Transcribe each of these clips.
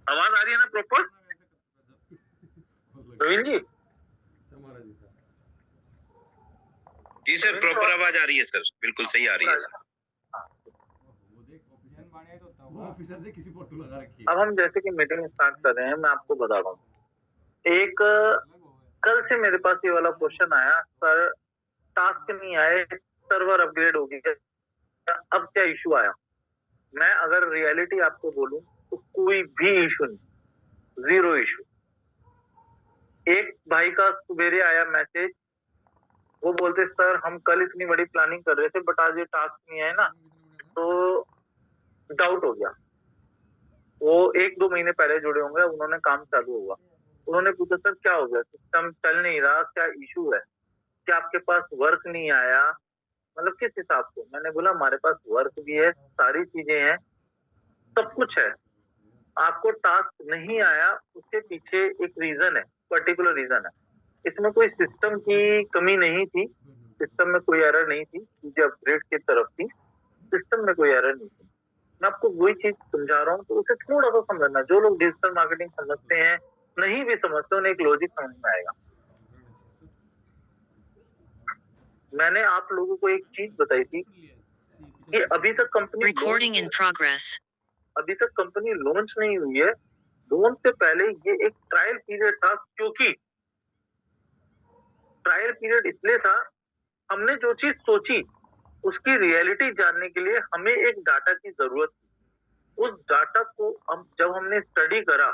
आवाज आ रही है ना प्रॉपर प्रवीण जी? जी सर, प्रॉपर आवाज आ रही है सर, बिल्कुल सही आ रही है। अब हम जैसे कि मीटिंग स्टार्ट कर रहे हैं, मैं आपको बता रहा हूँ। एक कल से मेरे पास ये वाला क्वेश्चन आया, सर टास्क नहीं आए, सर्वर अपग्रेड हो गया, अब क्या इशू आया? मैं अगर रियलिटी आपको बोलूं तो कोई भी इशू नहीं, जीरो इशू। एक भाई का सवेरे आया मैसेज, वो बोलते सर हम कल इतनी बड़ी प्लानिंग कर रहे थे बट आज ये टास्क नहीं आए ना, तो डाउट हो गया। वो 1-2 महीने पहले जुड़े होंगे, उन्होंने काम चालू हुआ, उन्होंने पूछा सर क्या हो गया, सिस्टम चल नहीं रहा, क्या इशू है, क्या आपके पास वर्क नहीं आया, मतलब किस हिसाब से? मैंने बोला हमारे पास वर्क भी है, सारी चीजें हैं, सब कुछ है, आपको टास्क नहीं आया उसके पीछे एक रीजन है, पर्टिकुलर रीजन है। इसमें कोई सिस्टम की कमी नहीं थी, सिस्टम में कोई एरर नहीं थी, चीजें अपग्रेड की तरफ थी, सिस्टम में कोई एरर नहीं थी। मैं आपको वही चीज समझा रहा हूँ, तो उसे थोड़ा सा समझना। जो लोग डिजिटल मार्केटिंग समझते हैं, नहीं भी समझते, उन्हें एक लॉजिक समझ में आएगा। मैंने आप लोगों को एक चीज बताई थी कि अभी तक कंपनी लॉन्च नहीं हुई है। लॉन्च से पहले ये एक ट्रायल पीरियड था, क्योंकि ट्रायल पीरियड इसलिए था, हमने जो चीज सोची उसकी रियलिटी जानने के लिए हमें एक डाटा की जरूरत थी। उस डाटा को हम जब हमने स्टडी करा,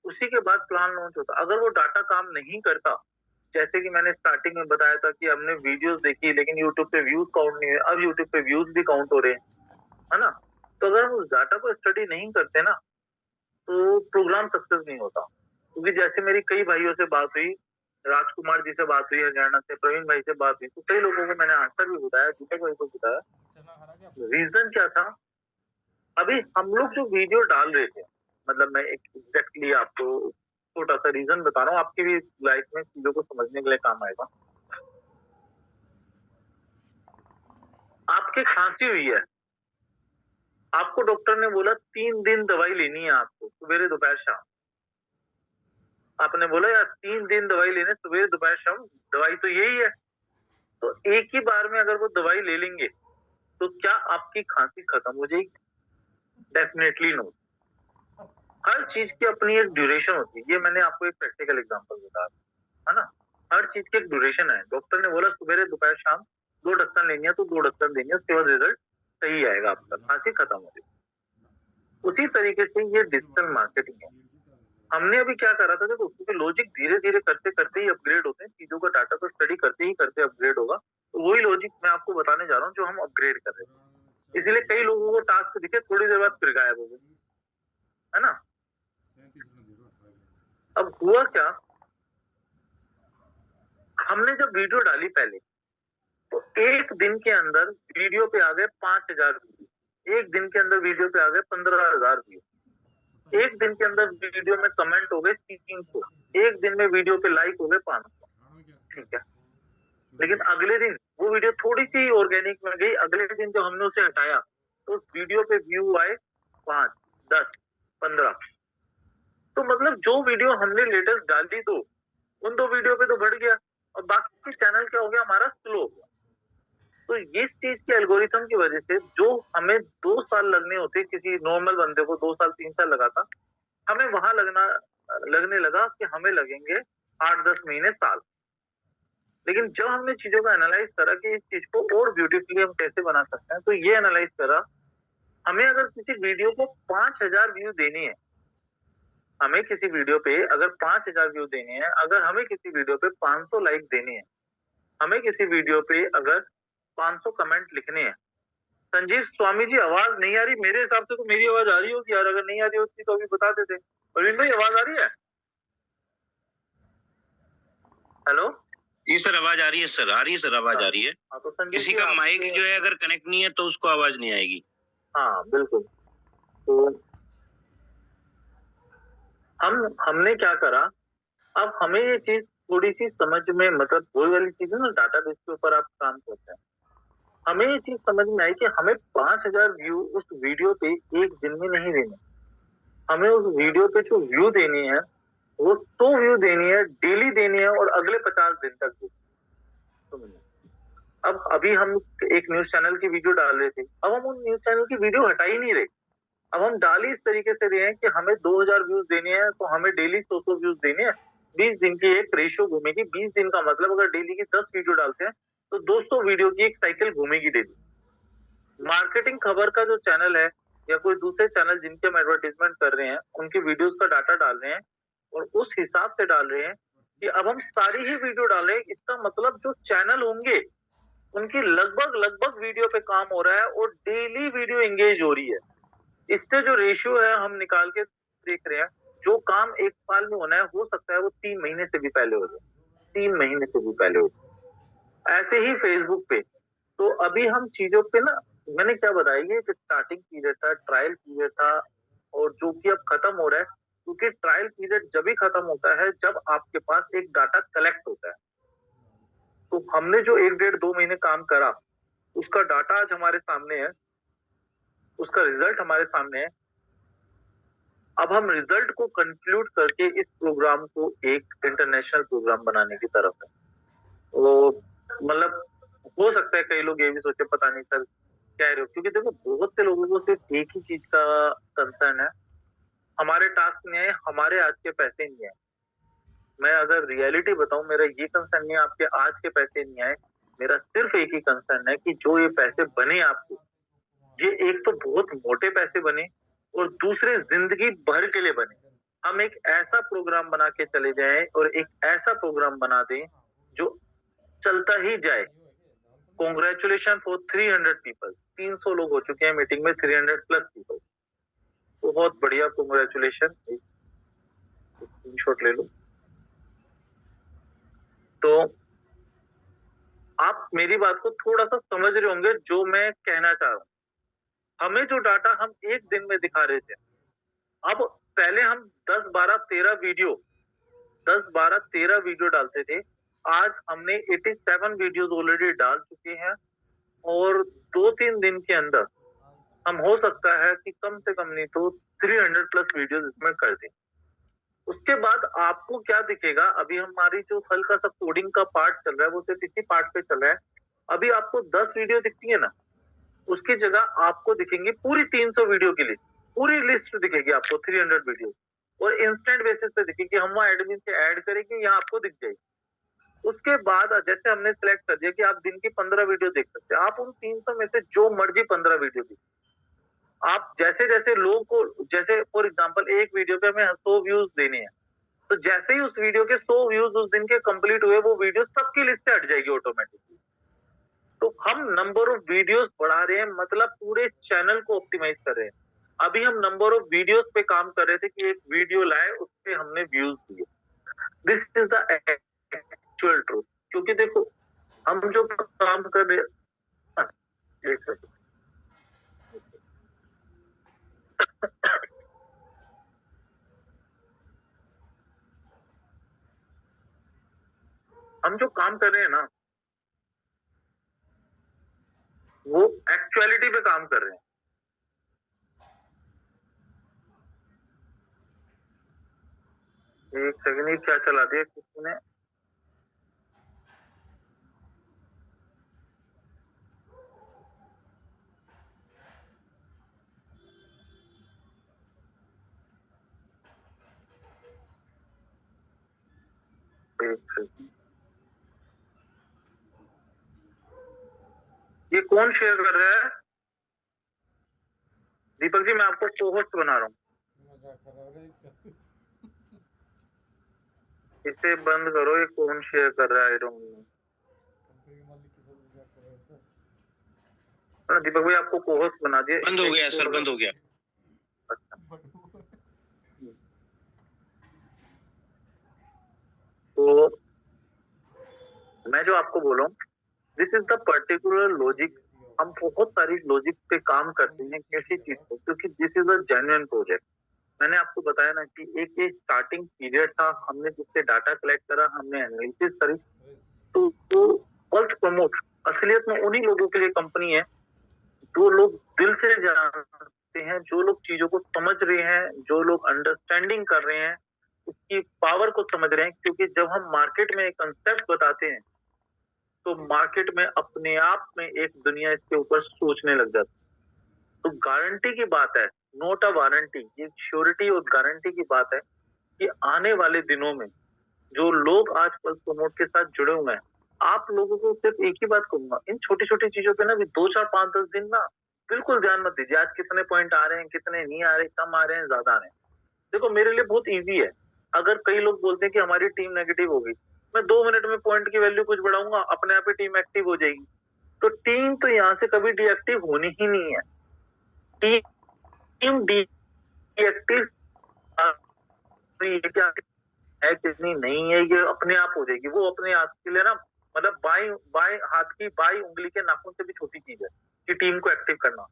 उसी के बाद प्लान लॉन्च होता। अगर वो डाटा काम नहीं करता, जैसे कि मैंने स्टार्टिंग में बताया था कि हमने वीडियोस देखी लेकिन यूट्यूब पे व्यूज काउंट नहीं हुए, अब यूट्यूब पे व्यूज भी काउंट हो रहे हैं, है ना? तो अगर हम उस डाटा को स्टडी नहीं करते ना, तो प्रोग्राम सक्सेस नहीं होता। क्योंकि जैसे मेरी कई भाइयों से बात हुई, राजकुमार जी से बात हुई हरियाणा से, प्रवीण भाई से बात हुई, तो कई लोगों को मैंने आंसर भी बताया, दीपक भाई को बताया। रीजन क्या था? अभी हम लोग जो वीडियो डाल रहे थे, मतलब मैं एक एग्जैक्टली आपको छोटा सा रीजन बता रहा हूँ, आपकी भी लाइफ में चीजों को समझने के लिए काम आएगा। आपके खांसी हुई है, आपको डॉक्टर ने बोला 3 दिन दवाई लेनी है, आपको सवेरे दोपहर शाम। आपने बोला यार 3 दिन दवाई लेने, सवेरे दोपहर शाम, दवाई तो यही है। तो एक ही बार में अगर वो दवाई ले लेंगे तो क्या आपकी खांसी खत्म हो जाएगी? Definitely no. हर चीज की अपनी एक ड्यूरेशन होती है, ये मैंने आपको एक प्रैक्टिकल एग्जांपल बताया, है ना? हर चीज की एक ड्यूरेशन है। डॉक्टर ने बोला सुबह दोपहर शाम 2 ढक्कन लेनी है तो 2 ढक्कन देनी है, उसके बाद रिजल्ट सही आएगा, आपका खांसी खत्म हो जाएगी। उसी तरीके से ये डिजिटल मार्केटिंग है। हमने अभी क्या करा था, देखो क्योंकि लॉजिक धीरे धीरे करते करते ही अपग्रेड होते हैं, चीजों का डाटा को स्टडी करते ही करते अपग्रेड होगा। तो वही लॉजिक मैं आपको बताने जा रहा हूँ जो हम अपग्रेड कर रहे हैं। इसीलिए कई लोगों को टास्क दिखे, थोड़ी देर बाद फिर गायब हो गए, है ना? अब हुआ क्या, हमने जब वीडियो डाली पहले, तो एक दिन के अंदर वीडियो पे आ गए 5,000 व्यू, एक दिन के अंदर वीडियो पे आ गए 15,000 व्यू, एक दिन के अंदर वीडियो में कमेंट हो गए 300, एक दिन में वीडियो पे लाइक हो गए 500। ठीक है, लेकिन अगले दिन वो वीडियो थोड़ी सी ऑर्गेनिक में गई, अगले दिन जब हमने उसे हटाया तो उस वीडियो पे व्यू आए 5, 10, 15। तो मतलब जो वीडियो हमने लेटेस्ट डाली दो, उन 2 वीडियो पे तो बढ़ गया, और बाकी चैनल क्या हो गया, हमारा स्लो हो गया। तो इस चीज के एल्गोरिथम की वजह से जो हमें 2 साल लगने होते, किसी नॉर्मल बंदे को 2 साल 3 साल लगा था, हमें वहां लगने लगा कि हमें लगेंगे 8-10 महीने, साल। लेकिन जब हमने चीजों को एनालाइज करा कि इस चीज को और ब्यूटीफुली हम कैसे बना सकते हैं, तो ये एनालाइज करा, हमें अगर किसी वीडियो को 5,000 व्यू देने हैं, हमें किसी वीडियो पे अगर 5,000 व्यू देने हैं, अगर हमें किसी वीडियो पे 500 लाइक देने हैं, हमें किसी वीडियो पे अगर 500 कमेंट लिखने हैं। संजीव स्वामी जी आवाज नहीं आ रही, मेरे हिसाब से तो मेरी आवाज आ रही होगी यार, अगर नहीं आ रही होती तो अभी बता देते। प्रवीण भाई आवाज आ रही है? हेलो जी सर, आवाज आ रही है सर, आ रही है सर, आवाज आ रही है। तो संजीव किसी का माइक जो है अगर कनेक्ट नहीं है तो उसको आवाज नहीं आएगी। हाँ बिल्कुल। तो हमने क्या करा, अब हमें ये चीज थोड़ी सी समझ में, मतलब वही वाली चीज है ना, डाटाबेस के ऊपर आप काम करते हैं, हमें ये चीज समझ में आई कि हमें 5,000 व्यू उस वीडियो पे एक दिन में नहीं देने। हमें उस वीडियो पे जो व्यू देनी है वो 100 व्यू देनी है, डेली देनी है और अगले 50 दिन तक देनी है। अब अभी हम एक न्यूज चैनल की वीडियो डाल रहे थे, अब हम उन न्यूज चैनल की वीडियो हटा ही नहीं रहे। अब हम डाल ही इस तरीके से रहे हैं कि हमें 2000 व्यूज देने हैं तो हमें डेली 100 व्यूज देने हैं। 20 दिन की एक रेशियो घूमेगी। 20 दिन का मतलब अगर डेली की 10 वीडियो डालते हैं तो 200 वीडियो की एक साइकिल घूमेगी डेली। मार्केटिंग खबर का जो चैनल है या कोई दूसरे चैनल जिनके हम एडवर्टीजमेंट कर रहे हैं, उनकी वीडियोस का डाटा डाल रहे हैं और उस हिसाब से डाल रहे हैं कि अब हम सारी ही वीडियो डालें। इसका मतलब जो चैनल होंगे उनकी लगभग लगभग वीडियो पे काम हो रहा है और डेली वीडियो एंगेज हो रही है। इससे जो रेशियो है हम निकाल के देख रहे हैं, जो काम 1 साल में होना है हो सकता है वो 3 महीने से भी पहले हो जाए, 3 महीने से भी पहले हो जाए। ऐसे ही फेसबुक पे तो अभी हम चीजों पे ना, मैंने क्या बताया, ये कि स्टार्टिंग पीरियड था, ट्रायल पीरियड था और जो कि अब खत्म हो रहा है। क्योंकि ट्रायल पीरियड जब ही खत्म होता है जब आपके पास एक डाटा कलेक्ट होता है। तो हमने जो 1 डेढ़ 2 महीने काम करा उसका डाटा आज हमारे सामने है, उसका रिजल्ट हमारे सामने है। अब हम रिजल्ट को कंक्लूड करके इस प्रोग्राम को एक इंटरनेशनल प्रोग्राम बनाने की तरफ है। तो मतलब हो सकता है कई लोग ये भी सोचे पता नहीं सर कह रहे हो, क्योंकि देखो बहुत से लोगों को सिर्फ एक ही चीज का कंसर्न है, हमारे टास्क नहीं है, हमारे आज के पैसे नहीं है। मैं अगर रियलिटी बताऊं, मेरा ये कंसर्न नहीं है आपके आज के पैसे नहीं आए, मेरा सिर्फ एक ही कंसर्न है कि जो ये पैसे बने आपको, ये एक तो बहुत मोटे पैसे बने और दूसरे जिंदगी भर के लिए बने। हम एक ऐसा प्रोग्राम बना के चले जाएं और एक ऐसा प्रोग्राम बना दें जो चलता ही जाए। कॉन्ग्रेचुलेशन फॉर 300 पीपल, 300 लोग हो चुके हैं मीटिंग में, 300 प्लस पीपल। बहुत बढ़िया, कॉन्ग्रेचुलेशन। एक स्क्रीनशॉट ले लो। तो आप मेरी बात को थोड़ा सा समझ रहे होंगे जो मैं कहना चाह रहा हूँ। हमें जो डाटा हम एक दिन में दिखा रहे थे, अब पहले हम 10 12 13 वीडियो 10 12 13 वीडियो डालते थे। आज हमने 87 वीडियोस ऑलरेडी डाल चुके हैं और 2-3 दिन के अंदर हम हो सकता है कि कम से कम नहीं तो 300 प्लस वीडियोस इसमें कर दें। उसके बाद आपको क्या दिखेगा, अभी हमारी जो हल्का सा कोडिंग का पार्ट चल रहा है वो सिर्फ इसी पार्ट पे चल रहा है। अभी आपको 10 वीडियो दिखती है ना, उसकी जगह आपको दिखेंगी पूरी 300 वीडियो की लिस्ट, पूरी लिस्ट दिखेगी आपको 300 वीडियो और इंस्टेंट बेसिस पे दिखेगी। हम वहाँ एडमिन से ऐड करेंगे, यहाँ आपको दिख जाएगी। उसके बाद जैसे हमने सिलेक्ट कर दिया कि आप दिन की 15 वीडियो देख सकते हैं, आप उन 300 में से जो मर्जी 15 वीडियो देखिए। आप जैसे जैसे लोग को, जैसे फॉर एग्जांपल एक वीडियो पे हमें 100 व्यूज देने हैं, तो जैसे ही उस वीडियो के 100 व्यूज उस दिन के कंप्लीट हुए वो वीडियो सबकी लिस्ट से हट जाएगी ऑटोमेटिकली। तो हम नंबर ऑफ वीडियोस बढ़ा रहे हैं, मतलब पूरे चैनल को ऑप्टिमाइज कर रहे हैं। अभी हम नंबर ऑफ वीडियोस पे काम कर रहे थे कि एक वीडियो लाए उस पे हमने व्यूज दिए। This is the actual truth. क्योंकि देखो हम जो काम कर रहे हैं, हाँ, एक सेकंड। हम जो काम कर रहे हैं ना वो एक्चुअलिटी पे काम कर रहे हैं। एक सेकंड, ये क्या चला दिया किसी ने? एक सेकंड, ये कौन शेयर कर रहा है? दीपक जी, मैं आपको को-होस्ट बना रहा हूँ, इसे बंद करो। ये कौन शेयर कर रहा है? I don't know. दीपक भाई आपको को-होस्ट बना दिया। बंद हो गया सर, बंद हो गया। अच्छा, तो मैं जो आपको बोला हूँ, this is the particular logic. हम बहुत सारी लॉजिक पे काम करते हैं किसी चीज को, क्योंकि this is a genuine project. मैंने आपको बताया ना कि एक ये स्टार्टिंग पीरियड था, हमने जिससे डाटा कलेक्ट करा, हमने एनालिसिस करी, तो पल्स प्रमोट असलियत में उन्हीं लोगों के लिए कंपनी है जो लोग दिल से जानते सकते हैं, जो लोग चीजों को समझ रहे हैं, जो लोग अंडरस्टैंडिंग कर रहे हैं, उसकी पावर को समझ रहे हैं। क्योंकि जब हम मार्केट में एक कंसेप्ट बताते हैं तो मार्केट में अपने आप में एक दुनिया इसके ऊपर सोचने लग जाती है। तो गारंटी की बात है, नोट अ वारंटी, ये श्योरिटी और गारंटी की बात है कि आने वाले दिनों में जो लोग आज पल्स प्रमोट के साथ जुड़े हुए हैं, आप लोगों को सिर्फ एक ही बात कहूंगा, इन छोटी छोटी चीजों पे ना भी 2 4 5 10 दिन ना बिल्कुल ध्यान मत दीजिए। आज कितने पॉइंट आ रहे हैं, कितने नहीं आ रहे, कम आ रहे हैं, ज्यादा आ रहे हैं। देखो मेरे लिए बहुत इजी है। अगर कई लोग बोलते हैं कि हमारी टीम नेगेटिव होगी, मैं 2 मिनट में पॉइंट की वैल्यू कुछ बढ़ाऊंगा, अपने आप ही टीम एक्टिव हो जाएगी। तो टीम तो यहाँ से कभी डीएक्टिव होनी ही नहीं है। टीम डीएक्टिव क्या है कितनी नहीं है, ये अपने आप हो जाएगी। वो अपने आप के लिए ना, मतलब बाएं बाएं हाथ की बाई उंगली के नाखून से भी छोटी चीज है कि टीम को एक्टिव करना।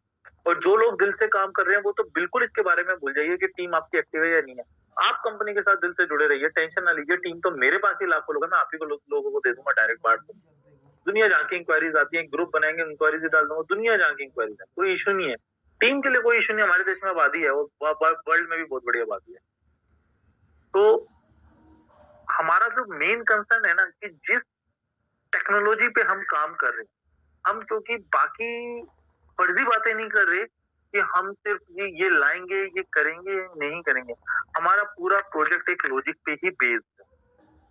और जो लोग दिल से काम कर रहे हैं वो तो बिल्कुल इसके बारे में भूल जाइए कि टीम आपकी एक्टिव है या नहीं है। आप कंपनी के साथ दिल से जुड़े रहिए, टेंशन ना लीजिए। टीम तो मेरे पास ही लाखों लोग है, मैं आप ही को लोगों को दे दूंगा डायरेक्ट बांट दूंगा। दुनिया जहाँ की इंक्वायरीज आती है, ग्रुप बनाएंगे, इंक्वायरीज डाल दूंगा, दुनिया जहाँ की इंक्वायरीज है, कोई इशू नहीं है। टीम के लिए कोई इशू नहीं। हमारे देश में आबादी है, वो वर्ल्ड में भी बहुत बड़ी आबादी है। तो हमारा जो मेन कंसर्न है ना कि जिस टेक्नोलॉजी पे हम काम कर रहे हैं, हम क्योंकि बाकी फर्जी बातें नहीं कर रहे कि हम सिर्फ ये लाएंगे, ये करेंगे, नहीं करेंगे। हमारा पूरा प्रोजेक्ट एक लॉजिक पे ही बेस्ड है।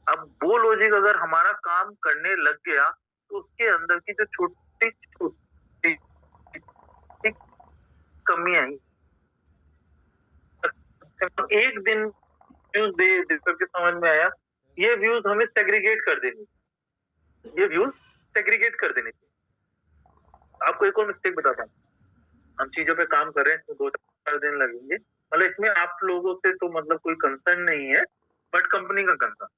अब वो लॉजिक अगर हमारा काम करने लग गया तो उसके अंदर की जो छोटी छोटी कमियां एक दिन व्यूज दे करके समझ में आया, ये व्यूज हमें सेग्रीगेट कर देनी, ये व्यूज सेग्रीगेट कर देनी चाहिए। आपको एक और मिस्टेक बताता हूँ। हम चीजों पे काम कर रहे हैं, तो 2 4 दिन लगेंगे, मतलब इसमें आप लोगों से तो मतलब कोई कंसर्न नहीं है, बट कंपनी का कंसर्न।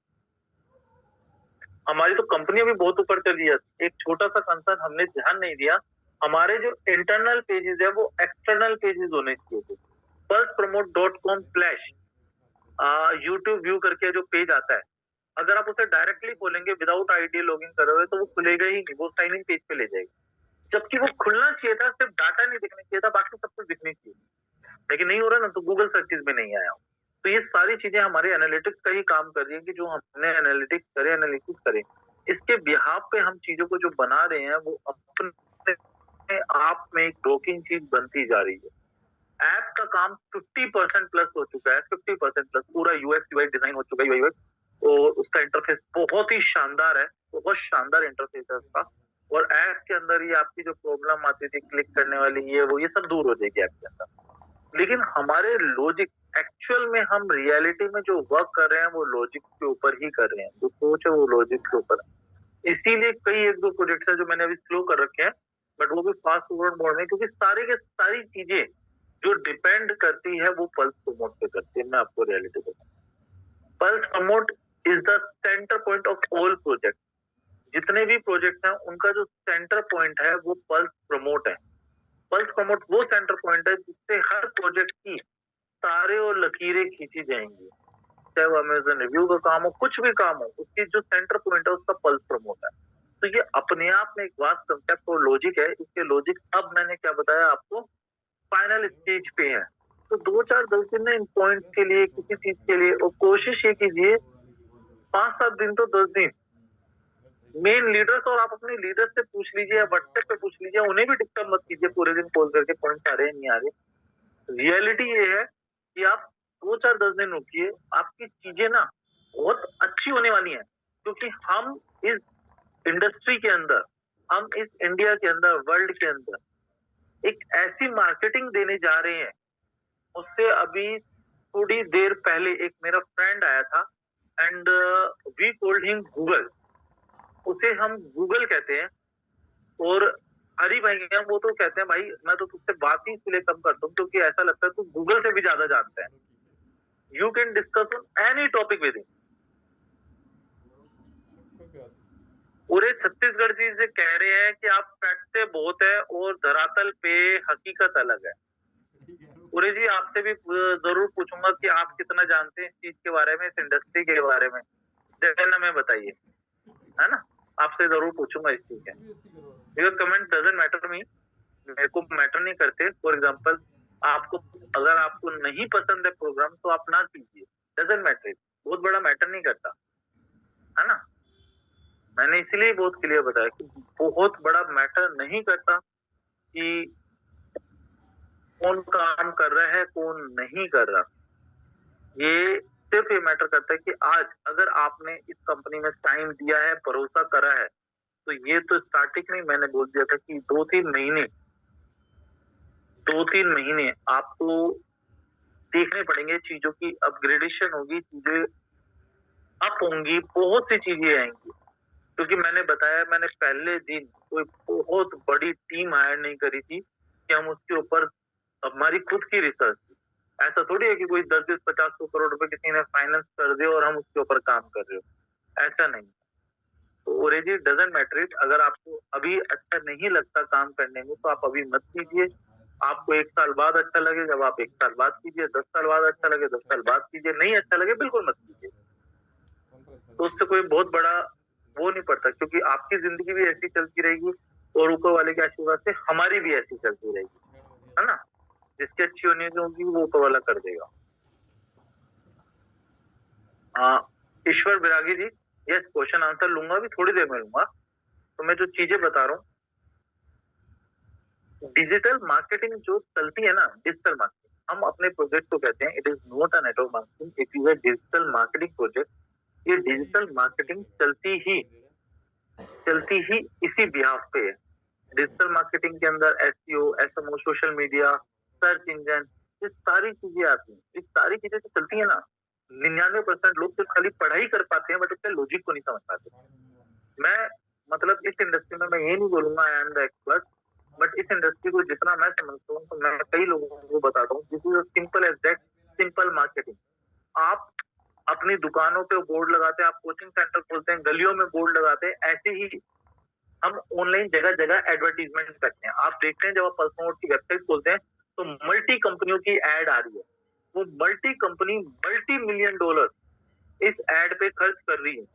हमारी तो कंपनी अभी बहुत ऊपर चली है। एक छोटा सा कंसर्न हमने ध्यान नहीं दिया, हमारे जो इंटरनल पेजेस है वो एक्सटर्नल पेजेस होने चाहिए। pulsepromote.com/ यूट्यूब व्यू करके जो पेज आता है, अगर आप उसे डायरेक्टली खोलेंगे विदाउट आईडी लॉगिन करे हुए तो वो खुलेगा ही नहीं, वो साइन इन पेज पे ले जाएगा। जबकि वो खुलना चाहिए था, सिर्फ डाटा नहीं दिखना चाहिए था, बाकी सब कुछ दिखनी चाहिए, लेकिन नहीं हो रहा ना, तो गूगल सर्चेज में नहीं आया। तो ये सारी चीजें हमारे एनालिटिक्स का ही काम कर रही है कि जो हमने एनालिटिक्स करे, एनालिसिस करे, इसके बिहाफ पे हम चीजों को जो बना रहे हैं वो अपने आप में एक ब्रोकिंग चीज बनती जा रही है। ऐप का काम 50% प्लस हो चुका है, 50% प्लस। पूरा यूएक्स यूआई डिजाइन हो चुका है, यूआई, और उसका इंटरफेस बहुत ही शानदार है, बहुत शानदार इंटरफेस है उसका। और ऐप के अंदर ये आपकी जो प्रॉब्लम आती थी क्लिक करने वाली, ये सब दूर हो जाएगी ऐप के अंदर। लेकिन हमारे लॉजिक एक्चुअल में, हम रियलिटी में जो वर्क कर रहे हैं वो लॉजिक के ऊपर ही कर रहे हैं, जो सोच है वो लॉजिक के ऊपर है। इसीलिए कई 1 2 प्रोजेक्ट है जो मैंने अभी स्लो कर रखे हैं, बट वो भी फास्ट फॉरवर्ड मोड में, क्योंकि सारी के सारी चीजें जो डिपेंड करती है वो पल्स प्रमोट पे करती है। मैं आपको रियलिटी बताऊं, pulse promote is the centre point of all project. जितने भी प्रोजेक्ट हैं उनका जो सेंटर पॉइंट है वो पल्स प्रमोट है। पल्स प्रमोट वो सेंटर पॉइंट है जिससे हर प्रोजेक्ट की तारे और लकीरें खींची जाएंगी। चाहे वो अमेजन रिव्यू का काम हो, कुछ भी काम हो, उसकी जो सेंटर पॉइंट है उसका पल्स प्रमोट है। तो ये अपने आप में एक वास्ट कंसेप्ट और लॉजिक है। इसके लॉजिक अब मैंने क्या बताया आपको, फाइनल स्टेज पे है। तो 2 4 10 दिन में इन पॉइंट के लिए, किसी चीज के लिए, और कोशिश ये कीजिए 5 7 दिन तो 10 दिन मेन लीडर्स, और आप अपने लीडर से पूछ लीजिए या व्हाट्सएप पे पूछ लीजिए, उन्हें भी डिस्टर्ब मत कीजिए पूरे दिन कॉल करके पॉइंट आ रहे हैं नहीं आ रहे। रियलिटी ये है कि आप 2 4 10 दिन रुकिए, आपकी चीजें ना बहुत अच्छी होने वाली हैं। क्योंकि हम इस इंडस्ट्री के अंदर, हम इस इंडिया के अंदर, वर्ल्ड के अंदर एक ऐसी मार्केटिंग देने जा रहे हैं। उससे अभी थोड़ी देर पहले एक मेरा फ्रेंड आया था, and we called him Google. उसे हम गूगल कहते हैं, और हरी भाई हैं वो तो कहते हैं भाई मैं तो तुझसे बात ही इसलिए कम करता हूँ क्योंकि ऐसा लगता है तू गूगल से भी ज्यादा जानता है। You can discuss on any topic with him. पूरे छत्तीसगढ़ जी से कह रहे हैं कि आप फैक्ट बहुत है और धरातल पे हकीकत अलग है। पूरे जी आपसे भी जरूर पूछूंगा कि आप कितना जानते हैं इस चीज के बारे में, इस इंडस्ट्री के बारे में, देन हमें बताइए, है ना। आपसे जरूर पूछूंगा इस चीज के। योर कमेंट डजंट मैटर मी, मेरे को मैटर नहीं करते। फॉर एग्जाम्पल आपको अगर आपको नहीं पसंद है प्रोग्राम तो आप ना कीजिए, डजंट मैटर, बहुत बड़ा मैटर नहीं करता, है ना। मैंने इसलिए बहुत क्लियर बताया कि बहुत बड़ा मैटर नहीं करता कि कौन काम कर रहा है कौन नहीं कर रहा। ये सिर्फ ये मैटर करता है कि आज अगर आपने इस कंपनी में टाइम दिया है, भरोसा करा है, तो ये तो स्टार्टिंग में मैंने बोल दिया था कि 2-3 महीने आपको देखने पड़ेंगे, चीजों की अपग्रेडेशन होगी, चीजें अप होंगी, बहुत सी चीजें आएंगी। क्योंकि मैंने बताया, मैंने पहले दिन कोई बहुत बड़ी टीम हायर नहीं करी थी कि हम उसके ऊपर हमारी खुद की रिसर्च थी। ऐसा थोड़ी है कि कोई 10-10, 50-100 करोड़ रुपए किसी ने फाइनेंस कर दे और हम उसके ऊपर काम कर रहे हो, ऐसा नहीं। तो ओरेजी डजंट मैटर इट, अगर आपको अभी अच्छा नहीं लगता काम करने में तो आप अभी मत कीजिए। आपको 1 साल बाद अच्छा लगे जब आप 1 साल बाद कीजिए, 10 साल बाद अच्छा लगे 10 साल बाद कीजिए, नहीं अच्छा लगे बिल्कुल मत कीजिए। तो उससे कोई बहुत बड़ा वो नहीं पड़ता, क्योंकि आपकी जिंदगी भी ऐसी चलती रहेगी और ऊपर वाले के आशीर्वाद से हमारी भी ऐसी चलती रहेगी, है ना। जिसकी अच्छी होनी होगी वो ऊपर वाला कर देगा। ईश्वर विरागी जी, यस, क्वेश्चन आंसर लूंगा, भी थोड़ी देर में लूंगा। तो मैं जो चीजें बता रहा हूँ, डिजिटल मार्केटिंग जो चलती है ना, डिजिटल मार्केटिंग, हम अपने प्रोजेक्ट को कहते हैं it is not a network marketing, it is a digital marketing project. ये डिजिटल मार्केटिंग चलती ही इसी बिहाफ पे है। डिजिटल मार्केटिंग के अंदर SEO, SMO, social media, search engine, ये सारी चीजें आती हैं। ये सारी चीजें तो चलती है ना, 99% लोग सिर्फ खाली पढ़ाई कर पाते हैं बट उसके लॉजिक को नहीं समझ पाते। मैं मतलब इस इंडस्ट्री में मैं ये नहीं बोलूंगा आई एम द एक्सपर्ट, बट इस इंडस्ट्री को जितना मैं समझता हूँ तो मैं कई लोगों को बताता हूँ, this is simple as that, simple marketing. आप अपनी दुकानों पे बोर्ड लगाते हैं, आप कोचिंग सेंटर खोलते हैं, गलियों में बोर्ड लगाते हैं, ऐसे ही हम ऑनलाइन जगह जगह एडवर्टीजमेंट करते हैं। आप देखते हैं जब आप पल्समोड की वेबसाइट खोलते हैं तो मल्टी कंपनियों की एड आ रही है। वो multi company multi million dollar इस एड पे खर्च कर रही है।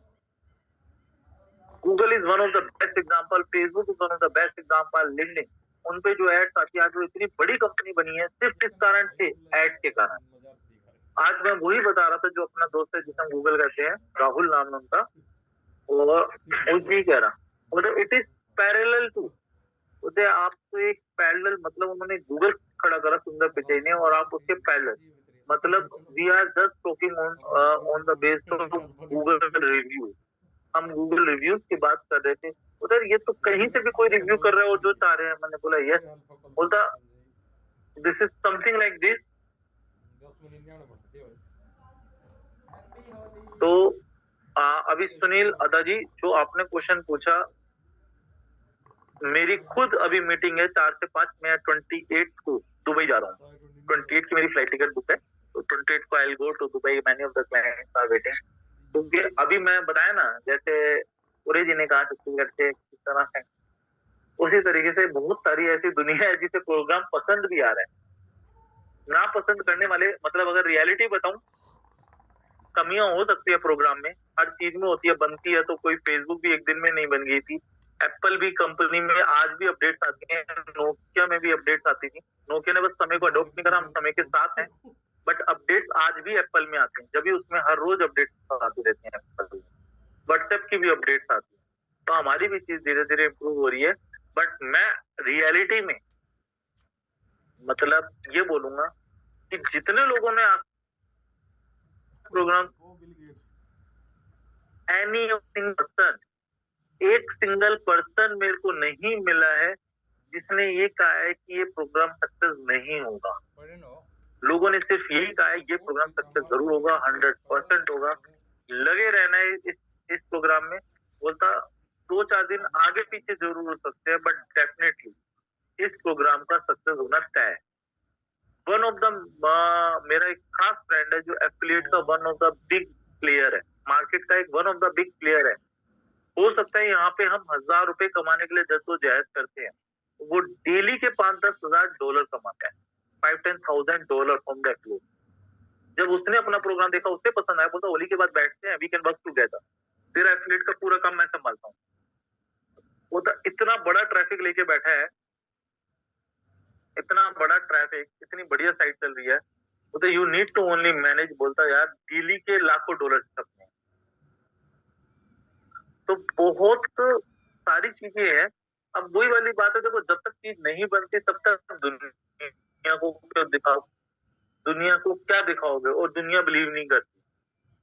Google is one of the best example, Facebook is one of the best example, LinkedIn, उन पे जो एड्स आती है, आज वो इतनी बड़ी कंपनी बनी है सिर्फ इस कारण से, एड के कारण। आज मैं वही बता रहा था, जो अपना दोस्त है जिसे हम गूगल कहते हैं, राहुल नाम है उनका, और मुझे ही कह रहा, मतलब इट इज पैरेलल टू, उसे आपको एक पैरेलल, मतलब उन्होंने गूगल खड़ा करा सुंदर पिचाई ने, और आप उसके पैरेलल, मतलब we are just talking on the base of Google review. हम गूगल रिव्यूज की बात कर रहे थे, उधर ये तो कहीं से भी कोई रिव्यू कर रहा है और जो चाह रहे हैं, मैंने बोला यस, बोलता this is something like this. तो अभी सुनील अदा जी, जो आपने क्वेश्चन पूछा, मेरी खुद अभी मीटिंग है 4 से 5, मैं 28 को दुबई जा रहा हूँ, 28 की मेरी फ्लाइट टिकट बुक है, तो 28 को I will go to Dubai, many of the clients are waiting. क्योंकि अभी मैं बताया ना, जैसे उरे जी ने कहा छत्तीसगढ़ से किस तरह से, उसी तरीके से बहुत सारी ऐसी दुनिया है जिसे प्रोग्राम पसंद भी आ रहा है। ना पसंद करने वाले, मतलब अगर रियलिटी बताऊं, कमियां हो सकती है प्रोग्राम में, हर चीज में होती है, बनती है, तो कोई फेसबुक भी एक दिन में नहीं बन गई थी, एप्पल भी कंपनी में आज भी अपडेट्स आती हैं, नोकिया में भी अपडेट्स आती थी, नोकिया ने बस समय को अडॉप्ट नहीं करा, हम समय के साथ हैं, बट अपडेट्स आज भी एप्पल में आते हैं, जब भी उसमें हर रोज अपडेट्स आती रहती हैं एप्पल में, व्हाट्सएप की भी अपडेट्स आती है, तो हमारी भी चीज धीरे धीरे इम्प्रूव हो रही है। बट मैं रियलिटी में मतलब ये बोलूंगा कि जितने लोगों ने प्रोग्राम, एनी पर्सन, एक सिंगल पर्सन मेरे को नहीं मिला है जिसने ये कहा है कि ये प्रोग्राम सक्सेस नहीं होगा। लोगों ने सिर्फ यही कहा है ये प्रोग्राम सक्सेस जरूर होगा, 100% होगा, लगे रहना है इस प्रोग्राम में। बोलता 2-4 दिन आगे पीछे जरूर हो सकते हैं, बट डेफिनेटली इस प्रोग्राम का सक्सेस होना तय है। वन ऑफ द मेरा एक खास फ्रेंड है जो एफिलिएट का one of the big player है, मार्केट का एक one of the big player है। हो सकता है यहाँ पे हम $1000 कमाने के लिए जद्दोजहद करते हैं, वो डेली के $5-10 हजार कमाता है, $5-10,000 फ्रॉम दैट लोग। जब उसने अपना प्रोग्राम देखा, उससे पसंद आया, बोलता होली के बाद बैठते हैं, वी कैन वर्क टुगेदर, तेरा एफिलिएट का पूरा काम मैं संभालता हूँ। वो तो इतना बड़ा ट्रैफिक लेके बैठा है, इतना बड़ा ट्रैफिक, इतनी बढ़िया साइट चल रही है, बोलते you need to only manage, बोलता यार डेली के लाखों डॉलर छपने हैं। तो बहुत सारी चीजें हैं। अब वही वाली बात है, देखो जब तक चीज नहीं बनती तब तक दुनिया को क्या दिखाओ, दुनिया को क्या दिखाओगे, और दुनिया बिलीव नहीं करती।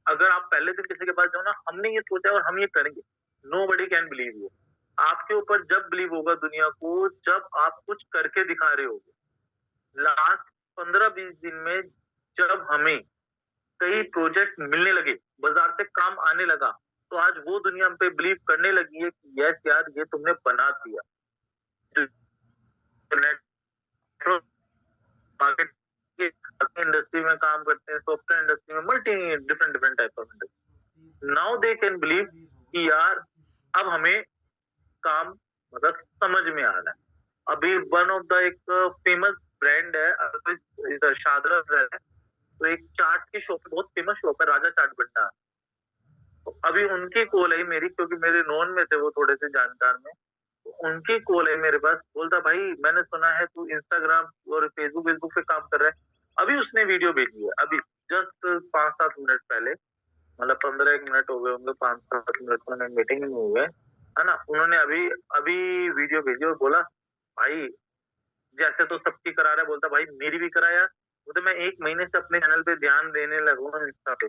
अगर आप पहले दिन किसी के पास जाओ ना, हमने ये सोचा और हम ये करेंगे, nobody can believe you. आपके ऊपर जब बिलीव होगा दुनिया को, जब आप कुछ करके दिखा रहे होगे। लास्ट 15-20 दिन में जब हमें कई प्रोजेक्ट मिलने लगे, बाजार से काम आने लगा, तो आज वो दुनिया हम पे बिलीव करने लगी है कि यस यार ये तुमने बना दिया। मार्केट के इंडस्ट्री में काम करते हैं, सॉफ्टवेयर इंडस्ट्री में, multi different type of industry, now they can believe कि यार अब हमें काम मतलब समझ में आ रहा है। अभी वन ऑफ द एक फेमस ब्रांड है, इधर शादरा है, तो एक चाट की शॉप, बहुत फेमस शॉप है, राजा चाट भंडार। तो अभी उनकी कॉल आई मेरी, क्योंकि मेरे नॉन में थे वो थोड़े से जानकार में, तो उनकी कॉल है मेरे पास, बोलता भाई मैंने सुना है तू इंस्टाग्राम और फेसबुक पे काम कर रहा है। अभी उसने वीडियो भेजी है, अभी जस्ट 5-7 मिनट पहले, मतलब 15-1 मिनट हो गए होंगे, 5-7 मिनट में मीटिंग में हुए है ना। उन्होंने अभी अभी वीडियो भेजी और बोला भाई जैसे तो सबकी करा रहा है, बोलता भाई मेरी भी कराया। वो तो मैं 1 महीने से अपने चैनल पे ध्यान देने लगा हूँ, इंस्टा पे।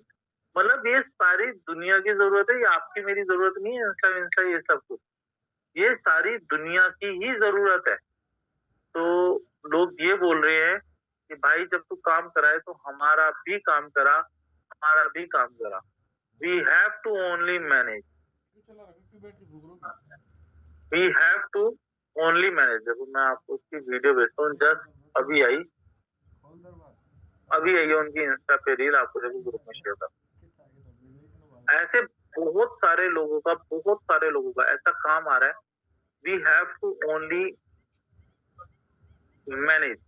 मतलब ये सारी दुनिया की जरूरत है, ये आपकी मेरी जरूरत नहीं है। इंस्टा इंस्टा ये सब कुछ, ये सारी दुनिया की ही जरूरत है। तो लोग ये बोल रहे हैं कि भाई जब तू काम कराए तो हमारा भी काम करा, हमारा भी काम करा। We have to only manage, we have to only manage. देखो मैं आपको उसकी वीडियो भेजता हूँ, जस्ट अभी आई है उनकी इंस्टा पे रील, आपको देखो ग्रुप में शेयर कर। ऐसे बहुत सारे लोगों का ऐसा काम आ रहा है। We have to only manage.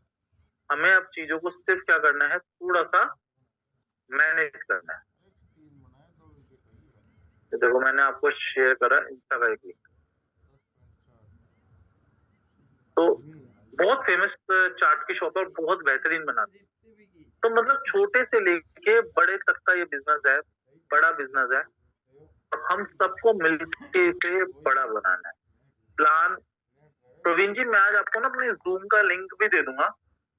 हमें अब चीजों को सिर्फ क्या करना है, थोड़ा सा मैनेज करना है। तो देखो मैंने आपको शेयर करा इंस्टा का एक लिंक। तो बहुत फेमस चाट की शॉप है, बहुत बेहतरीन बनाती है। तो मतलब छोटे से लेके बड़े तक का ये बिजनेस है, बड़ा बिजनेस है, और हम सबको मिलके इसे बड़ा बनाना है। प्लान प्रवीण जी, मैं आज आपको ना अपने जूम का लिंक भी दे दूंगा,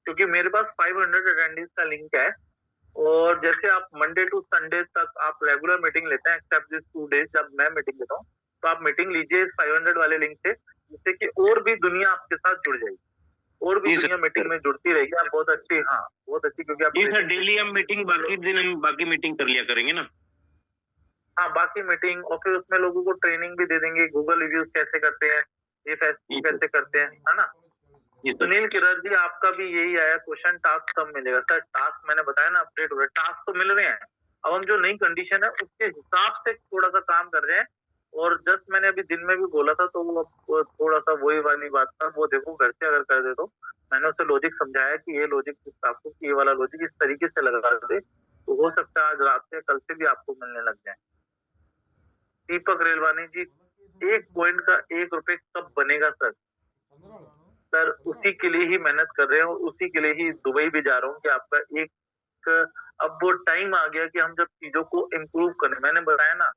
क्योंकि मेरे पास 500 अटेंडेंस का लिंक है। और जैसे आप मंडे टू संडे तक आप रेगुलर मीटिंग लेते हैं, एक्सेप्ट दिस 2 डेज जब मैं मीटिंग लेता हूँ, तो आप मीटिंग लीजिए इस 500 वाले लिंक से, जिससे कि और भी दुनिया आपके साथ जुड़ जाएगी, और भी दुनिया मीटिंग में जुड़ती रहेगी। आप बहुत अच्छी, हाँ बहुत अच्छी, क्योंकि आप सर डेली हम मीटिंग, बाकी दिन हम बाकी मीटिंग कर लिया करेंगे ना। हाँ बाकी मीटिंग, और फिर उसमें लोगों को ट्रेनिंग भी दे देंगे, गूगल रिव्यूज कैसे करते हैं, ये फेसबुक कैसे करते हैं, है ना। सुनील किरण जी, आपका भी यही आया क्वेश्चन, टास्क कब मिलेगा? सर टास्क मैंने बताया ना अपडेट हो रहा है, टास्क तो मिल रहे हैं। अब हम जो नई कंडीशन है उसके हिसाब से थोड़ा सा काम कर रहे हैं। और जस्ट मैंने अभी दिन में भी बोला था, तो वो थोड़ा सा वही वाली बात था, वो देखो घर से अगर कर दे तो मैंने उसे लॉजिक समझाया कि ये लॉजिक आपको, ये वाला लॉजिक इस तरीके से लगा दे, तो हो सकता है आज रात से कल से भी आपको मिलने लग जाए। दीपक रेलवानी जी, 1 पॉइंट का 1 रुपए कब बनेगा सर? सर उसी के लिए ही मेहनत कर रहे हैं, और उसी के लिए ही दुबई भी जा रहा हूँ कि आपका एक, अब वो टाइम आ गया कि हम जब चीजों को इम्प्रूव करें। मैंने बताया ना,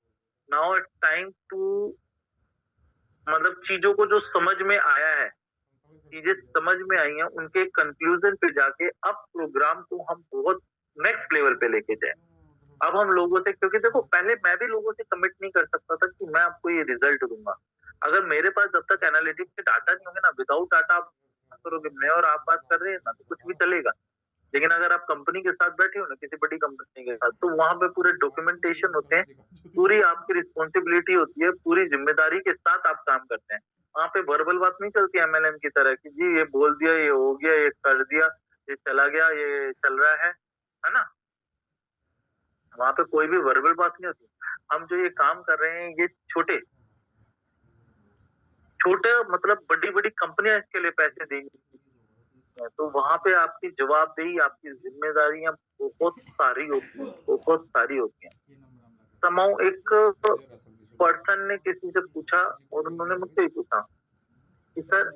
नाउ इट्स टाइम टू, मतलब चीजों को जो समझ में आया है, चीजें समझ में आई हैं, उनके कंक्लूजन पे जाके अब प्रोग्राम को हम बहुत नेक्स्ट लेवल पे लेके जाए। अब हम लोगों से, क्योंकि देखो पहले मैं भी लोगों से कमिट नहीं कर सकता था कि मैं आपको ये रिजल्ट दूंगा। अगर मेरे पास जब तक एनालिटिक्स के डाटा नहीं होंगे ना, विदाउट डाटा आप बात करोगे, मैं और आप बात कर रहे हैं ना, तो कुछ भी चलेगा। लेकिन अगर आप कंपनी के साथ बैठे हो ना, किसी बड़ी कंपनी के साथ, तो वहां पे पूरे डॉक्यूमेंटेशन होते हैं, पूरी आपकी रिस्पॉन्सिबिलिटी होती है, पूरी जिम्मेदारी के साथ आप काम करते हैं। वहां पे वर्बल बात नहीं चलती एमएलएम की तरह कि जी ये बोल दिया, ये हो गया, ये कर दिया, ये चला गया, ये चल रहा है ना। वहां पे कोई भी वर्बल बात नहीं होती। हम जो ये काम कर रहे हैं, ये छोटे छोटे मतलब बड़ी बड़ी कंपनियां इसके लिए पैसे देंगी, तो वहां पे आपकी जवाबदेही, आपकी जिम्मेदारियां बहुत सारी होती हैं, बहुत सारी होती हैं। समाउ एक पर्सन ने किसी से पूछा, और उन्होंने मुझसे ही पूछा कि सर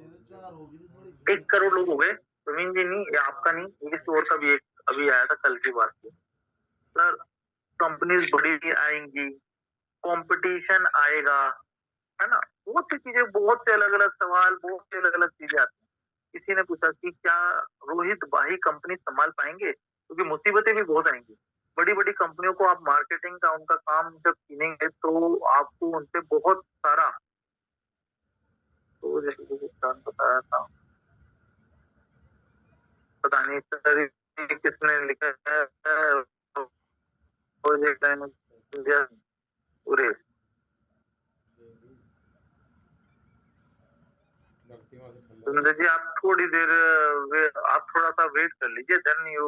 1 करोड़ लोग हो गए, प्रवीण जी नहीं, ये आपका नहीं, ये किसी और का भी एक अभी आया था कल की बात थी सर। कंपनीज बड़ी आएंगी, कंपटीशन आएगा, है ना, बहुत सी चीजें, बहुत से अलग अलग सवाल, बहुत से अलग अलग चीजें आती हैं। किसी ने पूछा कि क्या रोहित भाई कंपनी संभाल पाएंगे, क्योंकि मुसीबतें भी बहुत आएंगी। बड़ी बड़ी कंपनियों को आप मार्केटिंग का उनका काम जब छीनेंगे तो आपको उनसे बहुत सारा, तो जैसे कि बताया था, पता नहीं सर ये किसने लिखा है, प्रोजेक्ट इंडिया पूरे। सुंदर जी आप थोड़ी देर आप थोड़ा सा वेट कर लीजिए, देन यू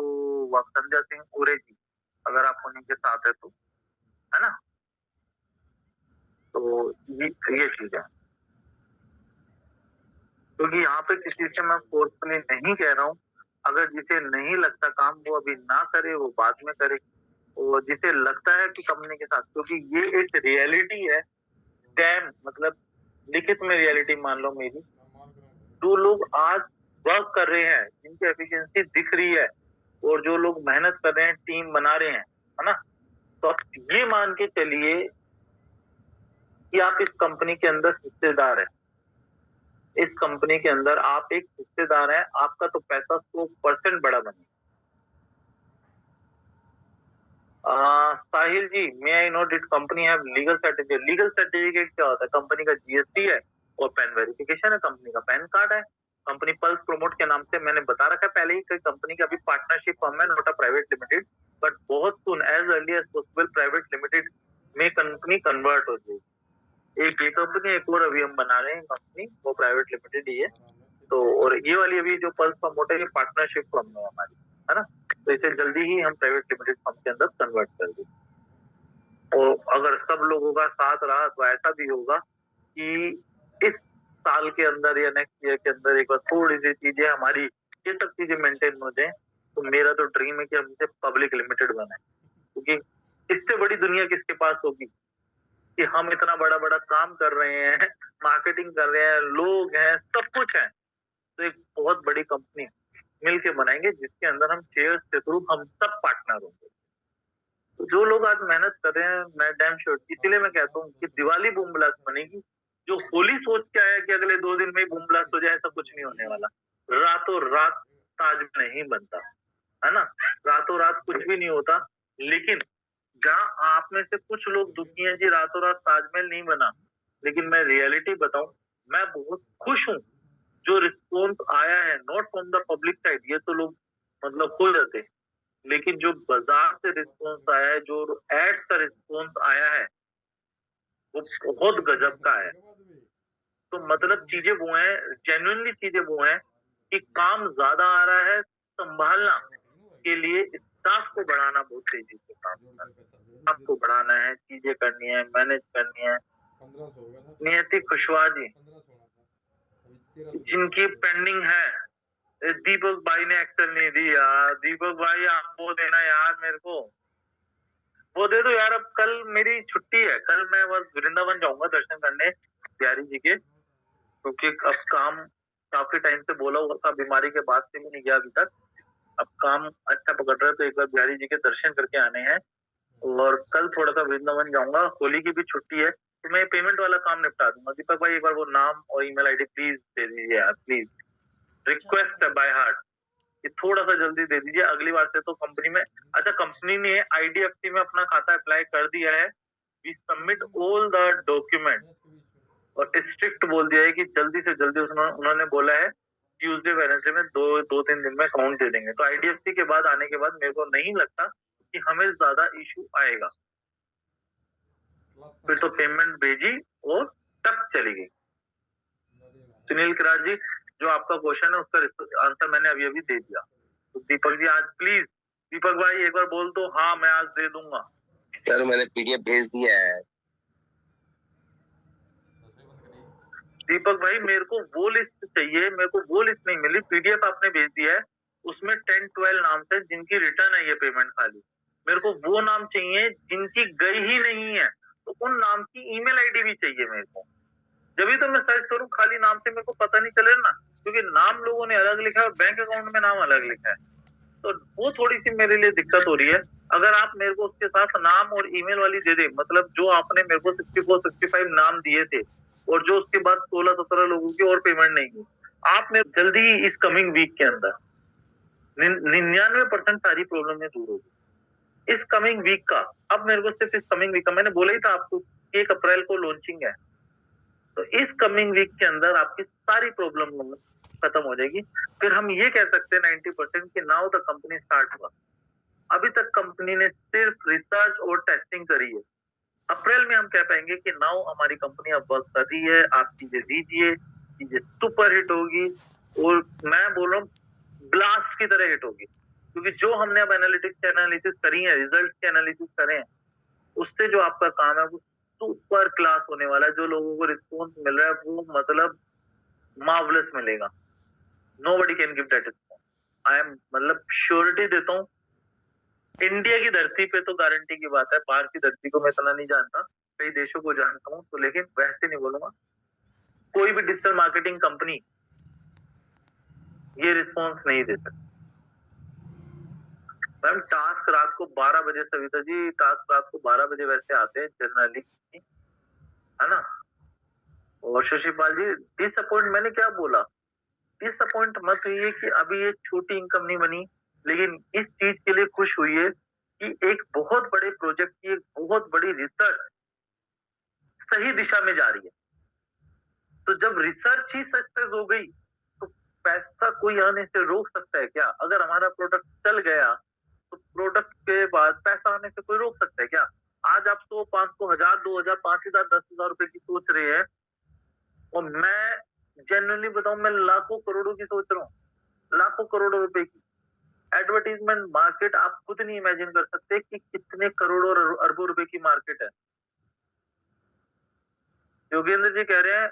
संध्या सिंह उरे जी, अगर आप उन्हीं के साथ है तो, है ना, तो ये चीज है। क्योंकि यहाँ पे किसी से मैं फोर्सफुली नहीं कह रहा हूँ, अगर जिसे नहीं लगता काम वो अभी ना करे, वो बाद में करे, और जिसे लगता है कि कंपनी के साथ, क्योंकि ये एक रियलिटी है, डैम मतलब लिखित में रियलिटी मान लो मेरी, जो लोग आज वर्क कर रहे हैं, जिनकी एफिशिएंसी दिख रही है, और जो लोग मेहनत कर रहे हैं, टीम बना रहे हैं, है ना, तो आप ये मान के चलिए कि आप इस कंपनी के अंदर हिस्सेदार है, इस कंपनी के अंदर आप एक हिस्सेदार हैं, आपका तो पैसा 100% बड़ा बने। Sahil ji, may I know did company have legal certificate? Legal certificate क्या होता है? कंपनी का जीएसटी है और पैन वेरिफिकेशन है, कंपनी का पैन कार्ड है। कंपनी पल्स प्रोमोट के नाम से मैंने बता रखा है पहले ही कि कंपनी का अभी पार्टनरशिप फर्म है, not a private limited, but बहुत soon as early as possible private limited में कंपनी कन्वर्ट हो जाएगी। एक ये कंपनी, एक और अभी हम बना रहे हैं कंपनी, वो प्राइवेट लिमिटेड ही है। तो और ये वाली अभी जो पल्स प्रमोट है, ये पार्टनरशिप फर्म है हमारी, है ना, तो इसे जल्दी ही हम प्राइवेट लिमिटेड फर्म के अंदर कन्वर्ट कर देंगे। और अगर सब लोगों का साथ रहा तो ऐसा भी होगा कि इस साल के अंदर या नेक्स्ट ईयर के अंदर एक बार थोड़ी सी चीजें हमारी, ये सब चीजें मेंटेन हो जाए, तो मेरा तो ड्रीम है कि हम इसे पब्लिक लिमिटेड बनाए, क्योंकि इससे बड़ी दुनिया किसके पास होगी कि हम इतना बड़ा बड़ा काम कर रहे हैं, मार्केटिंग कर रहे हैं, लोग हैं, सब कुछ है, तो एक बहुत बड़ी कंपनी मिलके बनाएंगे जिसके अंदर हम शेयर्स के थ्रू हम सब पार्टनर होंगे। तो जो लोग आज मेहनत कर रहे हैं, मैं डैम श्योर, इसीलिए मैं कहता हूँ कि दिवाली बूम ब्लास्ट बनेगी। जो होली सोच के आया कि अगले 2 दिन में ही बूम ब्लास्ट हो जाए, ऐसा कुछ नहीं होने वाला। रातों रात ताज नहीं बनता, है ना, रातों रात कुछ भी नहीं होता। लेकिन जहाँ आप में से कुछ लोग दुखी हैं जी रातों रात ताजमहल नहीं बना, लेकिन मैं रियलिटी बताऊं, मैं बहुत खुश हूँ जो रिस्पॉन्स आया है, not from the public side, ये तो लोग मतलब हो जाते, लेकिन जो बाजार से रिस्पॉन्स आया है, जो एड्स का रिस्पॉन्स आया है, वो बहुत गजब का है। तो मतलब चीजें वो हैं, जेन्युइनली चीजें वो हैं कि काम ज्यादा आ रहा है, संभालना के लिए स्टाफ को बढ़ाना बहुत तेजी से काम करना है, स्टाफ को बढ़ाना है, चीजें करनी है, मैनेज करनी है। नियति खुशवाहा जी, जिनकी पेंडिंग है, दीपक भाई ने एक्सेल नहीं दी यार, दीपक भाई आप वो देना यार मेरे को, वो दे दो यार। अब कल मेरी छुट्टी है, कल मैं बस वृंदावन जाऊंगा दर्शन करने बिहारी जी के, क्योंकि अब काम काफी टाइम से बोला हुआ था, बीमारी के बाद से भी नहीं गया अभी तक। अब काम अच्छा पकड़ रहा है तो एक बार बिहारी जी के दर्शन करके आने हैं, और कल थोड़ा सा वृंदावन जाऊंगा, होली की भी छुट्टी है, तो मैं पेमेंट वाला काम निपटा दूंगा। दीपक भाई एक बार वो नाम और ईमेल आईडी प्लीज दे दीजिए यार, प्लीज, रिक्वेस्ट है बाय हार्ट, ये थोड़ा सा जल्दी दे दीजिए। अगली बार से तो कंपनी में, अच्छा कंपनी ने आईडीएफसी में अपना खाता अप्लाई कर दिया है, we submit all the document, और स्ट्रिक्ट बोल दिया है कि जल्दी से जल्दी, उन्होंने बोला है ट्यूसडे वेडनेसडे में 2-3 दिन में अकाउंट दे देंगे। तो आईडीएफसी के बाद आने के बाद मेरे को नहीं लगता कि हमें ज्यादा इशू आएगा, फिर तो पेमेंट भेजी और तक चली गई। सुनील किरार जी, जो आपका क्वेश्चन है उसका आंसर मैंने अभी अभी दे दिया। तो दीपक जी आज प्लीज, दीपक भाई एक बार बोल दो हाँ मैं आज दे दूंगा। सर मैंने पीडीएफ भेज दिया है। दीपक भाई मेरे को वो लिस्ट चाहिए, मेरे को वो लिस्ट नहीं मिली, पीडीएफ आपने भेज दिया है, उसमें 10-12 नाम से जिनकी रिटर्न है ये पेमेंट खाली, मेरे को वो नाम चाहिए जिनकी गई ही नहीं है, तो उन नाम की ईमेल आईडी भी चाहिए मेरे को, जब भी तो मैं सर्च करूं, खाली नाम से मेरे को पता नहीं चले ना, क्योंकि नाम लोगों ने अलग लिखा है और बैंक अकाउंट में नाम अलग लिखा है, तो वो थोड़ी सी मेरे लिए दिक्कत हो रही है। अगर आप मेरे को उसके साथ नाम और ईमेल वाली दे दे, मतलब जो आपने मेरे को 64-65 नाम दिए थे और जो उसके बाद 16-17 लोगों की और पेमेंट नहीं हुई, आप मेरे जल्दी इस कमिंग वीक के अंदर 99% सारी प्रॉब्लम दूर होगी इस कमिंग वीक का। अब मेरे को सिर्फ इस कमिंग वीक का, मैंने बोला ही था आपको 1 अप्रैल को लॉन्चिंग है, तो इस कमिंग वीक के अंदर आपकी सारी प्रॉब्लम खत्म हो जाएगी। फिर हम ये कह सकते हैं 90% कि नाउ द कंपनी स्टार्ट हुआ। अभी तक कंपनी ने सिर्फ रिसर्च और टेस्टिंग करी है। अप्रैल में हम कह पाएंगे कि नाउ हमारी कंपनी अब वर्क कर रही है, आप चीजें दीजिए, चीजें सुपर हिट होगी, और मैं बोल रहा हूँ ब्लास्ट की तरह हिट होगी, क्योंकि जो हमने अब एनालिसिस करी है, रिजल्ट के एनालिसिस करे हैं, उससे जो आपका काम है वो सुपर क्लास होने वाला है। जो लोगों को रिस्पॉन्स मिल रहा है वो मतलब मार्वलस मिलेगा। Nobody can give that response. I am मतलब श्योरिटी देता हूँ। इंडिया की धरती पे तो गारंटी की बात है, बाहर की धरती को मैं इतना नहीं जानता, कई देशों को जानता हूँ, तो लेकिन वैसे नहीं बोलूंगा। कोई भी डिजिटल मार्केटिंग कंपनी ये रिस्पॉन्स नहीं दे सकती। मैम टास्क रात को 12 बजे, सविता जी टास्क रात को 12 बजे वैसे आते हैं जनरली, है ना। और शशिपाल जी डिसअपॉइंट मैंने क्या बोला, डिसअपॉइंट मत हुई कि अभी ये छोटी इनकम नहीं बनी, लेकिन इस चीज के लिए खुश हुई है कि एक बहुत बड़े प्रोजेक्ट की एक बहुत बड़ी रिसर्च सही दिशा में जा रही है। तो जब रिसर्च ही सक्सेस हो गई तो पैसा कोई आने से रोक सकता है क्या? अगर हमारा प्रोडक्ट चल गया तो प्रोडक्ट के बाद पैसा आने से कोई रोक सकता है क्या? आज आप 100, 500, 1000, 2000, 5000, 10,000 रुपए की सोच रहे हैं, और मैं जेन्युइनली बताऊं मैं लाखों करोड़ों की सोच रहा हूँ, लाखों करोड़ों रुपए की। एडवर्टीजमेंट मार्केट आप खुद नहीं इमेजिन कर सकते कि कितने करोड़ों और अरबों रुपए की मार्केट है। योगेंद्र जी कह रहे हैं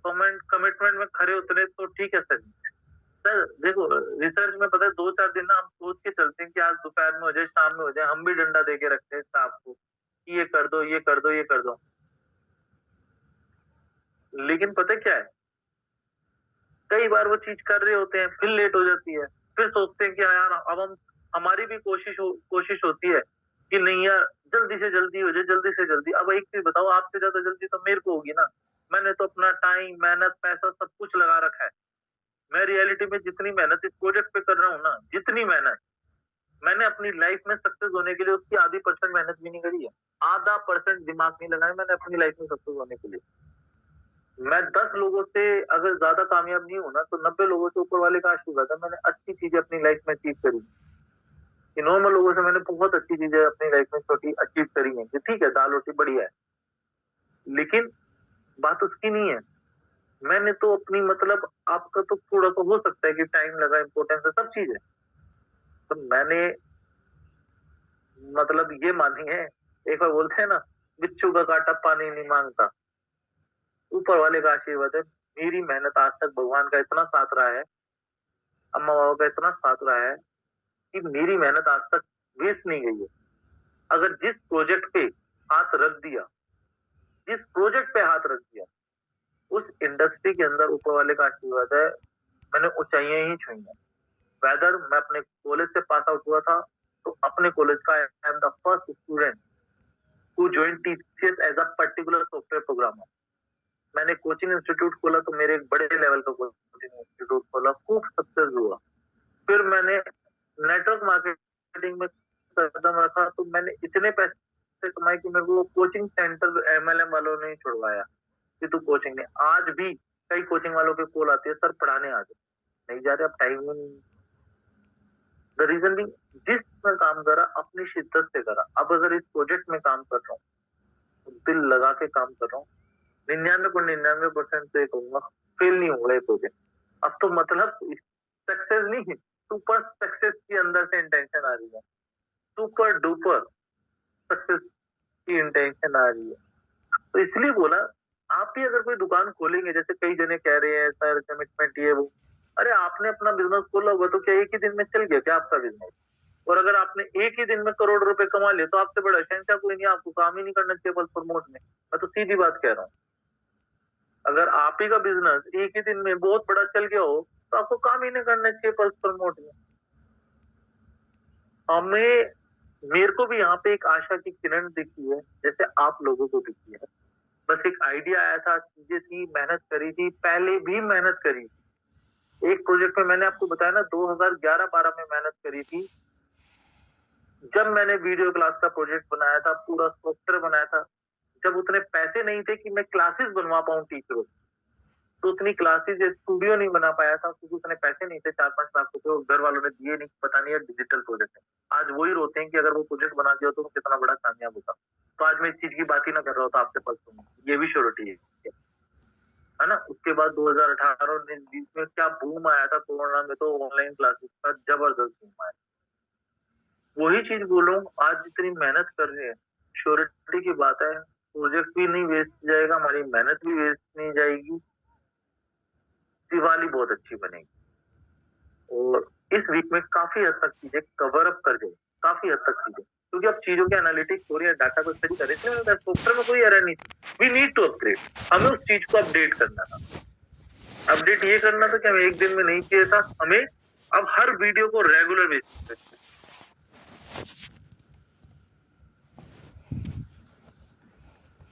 कमिटमेंट में खरे उतरे तो ठीक है सर। सर देखो रिसर्च में पता है 2-4 दिन ना हम सोच के चलते हैं कि आज दोपहर में हो जाए, शाम में हो जाए, हम भी डंडा दे के रखते हैं स्टाफ को कि ये कर दो, ये कर दो, ये कर दो। लेकिन पता क्या है, कई बार वो चीज कर रहे होते हैं, फिर लेट हो जाती है, फिर सोचते हैं कि हाँ यार अब हम हमारी भी कोशिश होती है कि नहीं यार जल्दी से जल्दी हो जाए, जल्दी से जल्दी। अब एक चीज बताओ, आपसे ज्यादा जल्दी तो मेरे को होगी ना, मैंने तो अपना टाइम, मेहनत, पैसा सब कुछ लगा रखा है। मैं रियलिटी में जितनी मेहनत इस प्रोजेक्ट पे कर रहा हूँ ना, जितनी मेहनत मैंने अपनी लाइफ में सक्सेस होने के लिए उसकी आधी % मेहनत भी नहीं करी है, आधा % दिमाग नहीं लगाया मैंने अपनी लाइफ में सक्सेस होने के लिए। मैं 10 लोगों से अगर ज्यादा कामयाब नहीं हूं ना, तो 90 लोगों से ऊपर वाले का आशीर्वाद है, मैंने अच्छी चीजें अपनी लाइफ में अचीव करी। कि नॉर्मल लोगों से मैंने बहुत अच्छी चीजें अपनी लाइफ में छोटी अचीव करी हैं, कि ठीक है दाल रोटी बढ़िया है, लेकिन बात उसकी नहीं है। मैंने तो अपनी मतलब आपका तो थोड़ा सा हो सकता है कि टाइम लगा, इंपॉर्टेंस है, सब चीज है, तो मैंने मतलब ये मानी है। एक बार बोलते हैं ना, बिच्छू का काटा पानी नहीं मांगता। ऊपर वाले का आशीर्वाद है, मेरी मेहनत आज तक भगवान का इतना साथ रहा है, अम्मा बाबा का इतना साथ रहा है कि मेरी मेहनत आज तक वेस्ट नहीं गई है। अगर जिस प्रोजेक्ट पे हाथ रख दिया, जिस प्रोजेक्ट पे हाथ रख दिया, उस इंडस्ट्री के अंदर ऊपर वाले का आशीर्वाद है, मैंने ऊंचाइयां ही छुई हैं। वेदर मैं अपने कॉलेज से पास आउट हुआ था, तो अपने कॉलेज का I am the first student who join TCS as a particular software programmer. मैंने कोचिंग इंस्टीट्यूट खोला, तो मेरे एक बड़े लेवल का कोचिंग इंस्टीट्यूट खोला, खूब सक्सेस हुआ। फिर मैंने नेटवर्क मार्केटिंग में कदम रखा, तो मैंने इतने पैसे कमाए कि मेरे को कोचिंग सेंटर एमएलएम वालों ने छुड़वाया कि तू कोचिंग नहीं। आज भी कई कोचिंग वालों के कॉल आती है, सर पढ़ाने आ जाओ, नहीं जा रहे, अब टाइम नहीं। द रीजन भी जिस मैं काम करा अपनी शिद्दत से करा। अब अगर इस प्रोजेक्ट में काम कर रहा हूँ तो दिल लगा के काम कर रहा हूँ, 99.99% से कहूंगा फेल नहीं होगा ये प्रोजेक्ट। अब तो मतलब सक्सेस नहीं, सुपर सक्सेस की अंदर से इंटेंशन आ रही है, सुपर डुपर सक्सेस की इंटेंशन आ रही है। तो इसलिए बोला, आप भी अगर कोई दुकान खोलेंगे, जैसे कई जने कह रहे हैं सर कमिटमेंट ये वो, अरे आपने अपना बिजनेस खोला हुआ तो क्या एक ही दिन में चल गया क्या आपका बिजनेस? और अगर आपने एक ही दिन में करोड़ रुपए कमा लिए तो आपसे बड़ा शहंशाह कोई नहीं, आपको काम ही नहीं करना चाहिए बस प्रमोट में। मैं तो सीधी बात कह रहा हूँ। अगर आप ही का बिजनेस एक ही दिन में बहुत बड़ा चल गया हो तो आपको काम ही नहीं करना चाहिए पल्स प्रमोट में। हमें मेरे को भी यहाँ पे एक आशा की किरण दिखी है, जैसे आप लोगों को दिखी है। बस एक आइडिया आया था, चीजें थी, मेहनत करी थी, पहले भी मेहनत करी थी। एक प्रोजेक्ट में मैंने आपको बताया ना 2011-12 में मेहनत करी थी। जब मैंने वीडियो क्लास का प्रोजेक्ट बनाया था, पूरा सॉफ्टवेयर बनाया था, जब उतने पैसे नहीं थे कि मैं क्लासेस बनवा पाऊं टीचरों, तो उतनी क्लासेस या स्टूडियो नहीं बना पाया था क्योंकि उतने पैसे नहीं थे, 4-5 लाख रुपए और घर वालों ने दिए नहीं, पता नहीं है डिजिटल प्रोजेक्ट है। आज वही रोते हैं कि अगर वो प्रोजेक्ट बना दिया तो वो कितना बड़ा कामयाब होता। तो आज मैं इस चीज की बात ही ना कर रहा होता आपके पास, ये भी श्योरिटी है ना। उसके बाद 2018-19-20 में क्या बूम आया था कोरोना में, तो ऑनलाइन क्लासेस का जबरदस्त बूम आया। वही चीज बोल रहा हूँ, आज जितनी मेहनत कर रहे हैं, श्योरिटी की बात है, प्रोजेक्ट भी नहीं वेस्ट जाएगा, हमारी मेहनत भी वेस्ट नहीं जाएगी, दिवाली बहुत अच्छी बनेगी। और इस वीक में काफी हद तक चीजें कवर अप कर जाए, काफी हद तक चीजें, क्योंकि अब चीजों के एनालिटिक्स हो रही है, डाटा को स्टडी कर रहे हैं, सॉफ्टवेयर में कोई एरर नहीं थी। वी नीड टू अपग्रेड, हमें उस चीज को अपडेट करना था। अपडेट ये करना था कि हमें एक दिन में नहीं चाहिए था, हमें अब हर वीडियो को रेगुलर बेसिस पे,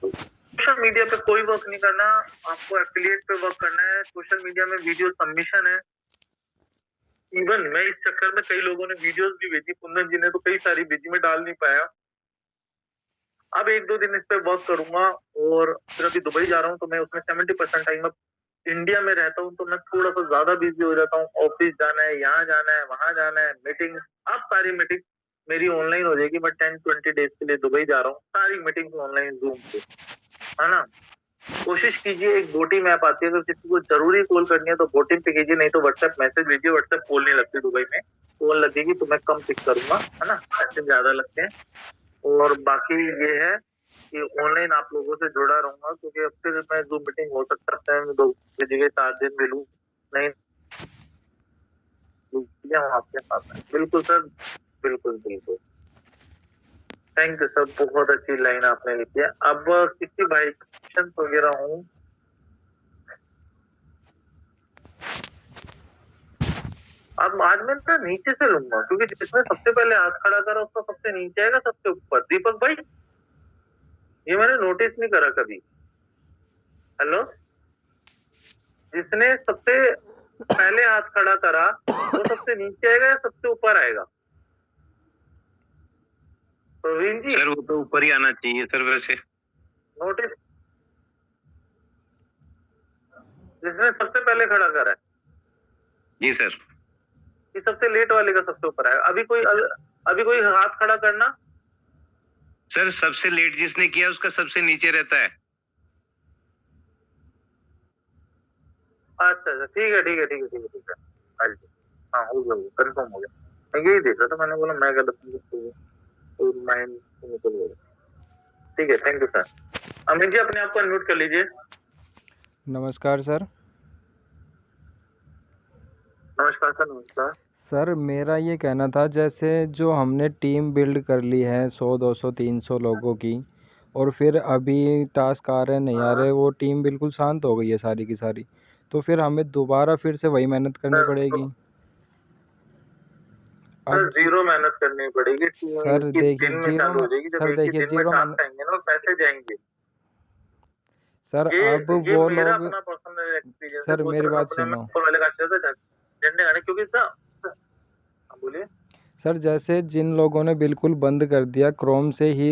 सोशल मीडिया पे कोई वर्क नहीं करना, आपको एफिलिएट पे वर्क करना है। सोशल मीडिया में वीडियो सबमिशन है। इवन मैं इस चक्कर में कई लोगों ने वीडियोस भी भेजी, कुंदन जी ने तो कई सारी भेजी, मैं डाल नहीं पाया। अब 1-2 दिन इस पे वर्क करूंगा और फिर अभी दुबई जा रहा हूँ तो मैं उसमें 70% टाइम अब इंडिया में रहता हूँ तो मैं थोड़ा सा ज्यादा बिजी हो जाता हूँ। ऑफिस जाना है, यहाँ जाना है, वहां जाना है, मीटिंग, अब सारी मीटिंग मेरी ऑनलाइन हो जाएगी। मैं 10-20 डेज के लिए दुबई जा रहा हूँ, सारी मीटिंग ऑनलाइन जूम पे, है ना। कोशिश कीजिए, एक बोटिंग ऐप आती है, अगर किसी को जरूरी कॉल करनी है तो बोटिंग पे कीजिए, नहीं तो व्हाट्सएप मैसेज भेजिए। व्हाट्सएप कॉल नहीं लगती दुबई में, कॉल लगेगी तो मैं कम पिक करूंगा, है ना, मैसेज ज्यादा लगते हैं। और बाकी ये है कि ऑनलाइन आप लोगों से जुड़ा रहूंगा, क्योंकि अब फिर मैं जूम मीटिंग हो सकता है 2 की जगह 4 दिन मिलूं, नहीं हम आपके साथ हैं। बिल्कुल सर, बिल्कुल बिल्कुल, थैंक यू सर, बहुत अच्छी लाइन आपने लिखी है। अब किसी भाई क्वेश्चन वगैरह हूँ, अब आज मैं ना नीचे से लूंगा, क्योंकि जिसने सबसे पहले हाथ खड़ा करा उसका सबसे नीचे आएगा, सबसे ऊपर। दीपक भाई, ये मैंने नोटिस नहीं करा कभी। हेलो, जिसने सबसे पहले हाथ खड़ा करा वो सबसे नीचे आएगा या सबसे ऊपर आएगा? प्रवीण जी, सर वो तो ऊपर ही आना चाहिए सर वैसे। नोटिस, जिसने सबसे पहले खड़ा करा है जी सर। कि सबसे लेट वाले का सबसे ऊपर आएगा। अभी कोई हाथ खड़ा करना। सर सबसे लेट जिसने किया उसका सबसे नीचे रहता है। अच्छा अच्छा, ठीक है ठीक है ठीक है ठीक है ठीक है, हाँ हो गया, कंफर्म हो गया। मैं यही देख रहा था, मैंने बोला मैं गलत माइंड से निकल गया। ठीक है, thank you sir. Amit ji अपने आप को अनम्यूट कर लीजिए। नमस्कार सर। नमस्कार सर, नमस्कार। सर मेरा ये कहना था, जैसे जो हमने टीम बिल्ड कर ली है 100 200 300 लोगों की, और फिर अभी टास्क आ रहे नहीं आ रहे, वो टीम बिल्कुल शांत हो गई है सारी की सारी, तो फिर हमें दोबारा फिर से वही मेहनत करनी पड़ेगी। सर अब जीरो मेहनत करनी पड़ेगी, सर एक ही देखिए दिन में चालू हो जाएगी। जब सर एक ही देखिए दिन में जीरो टास्क आएंगे ना, पैसे जाएंगे। सर ये अब ये वो मेरा लोग, अपना पर्सनल एक्सपीरियंस है। सर बहुत मेरी सारे बात अपने में सुनो। ऊपर वाले का अच्छा था झंडे गाने, क्योंकि सर बोलिए। सर जैसे जिन लोगों ने बिल्कुल बंद कर दिया, क्रोम से ही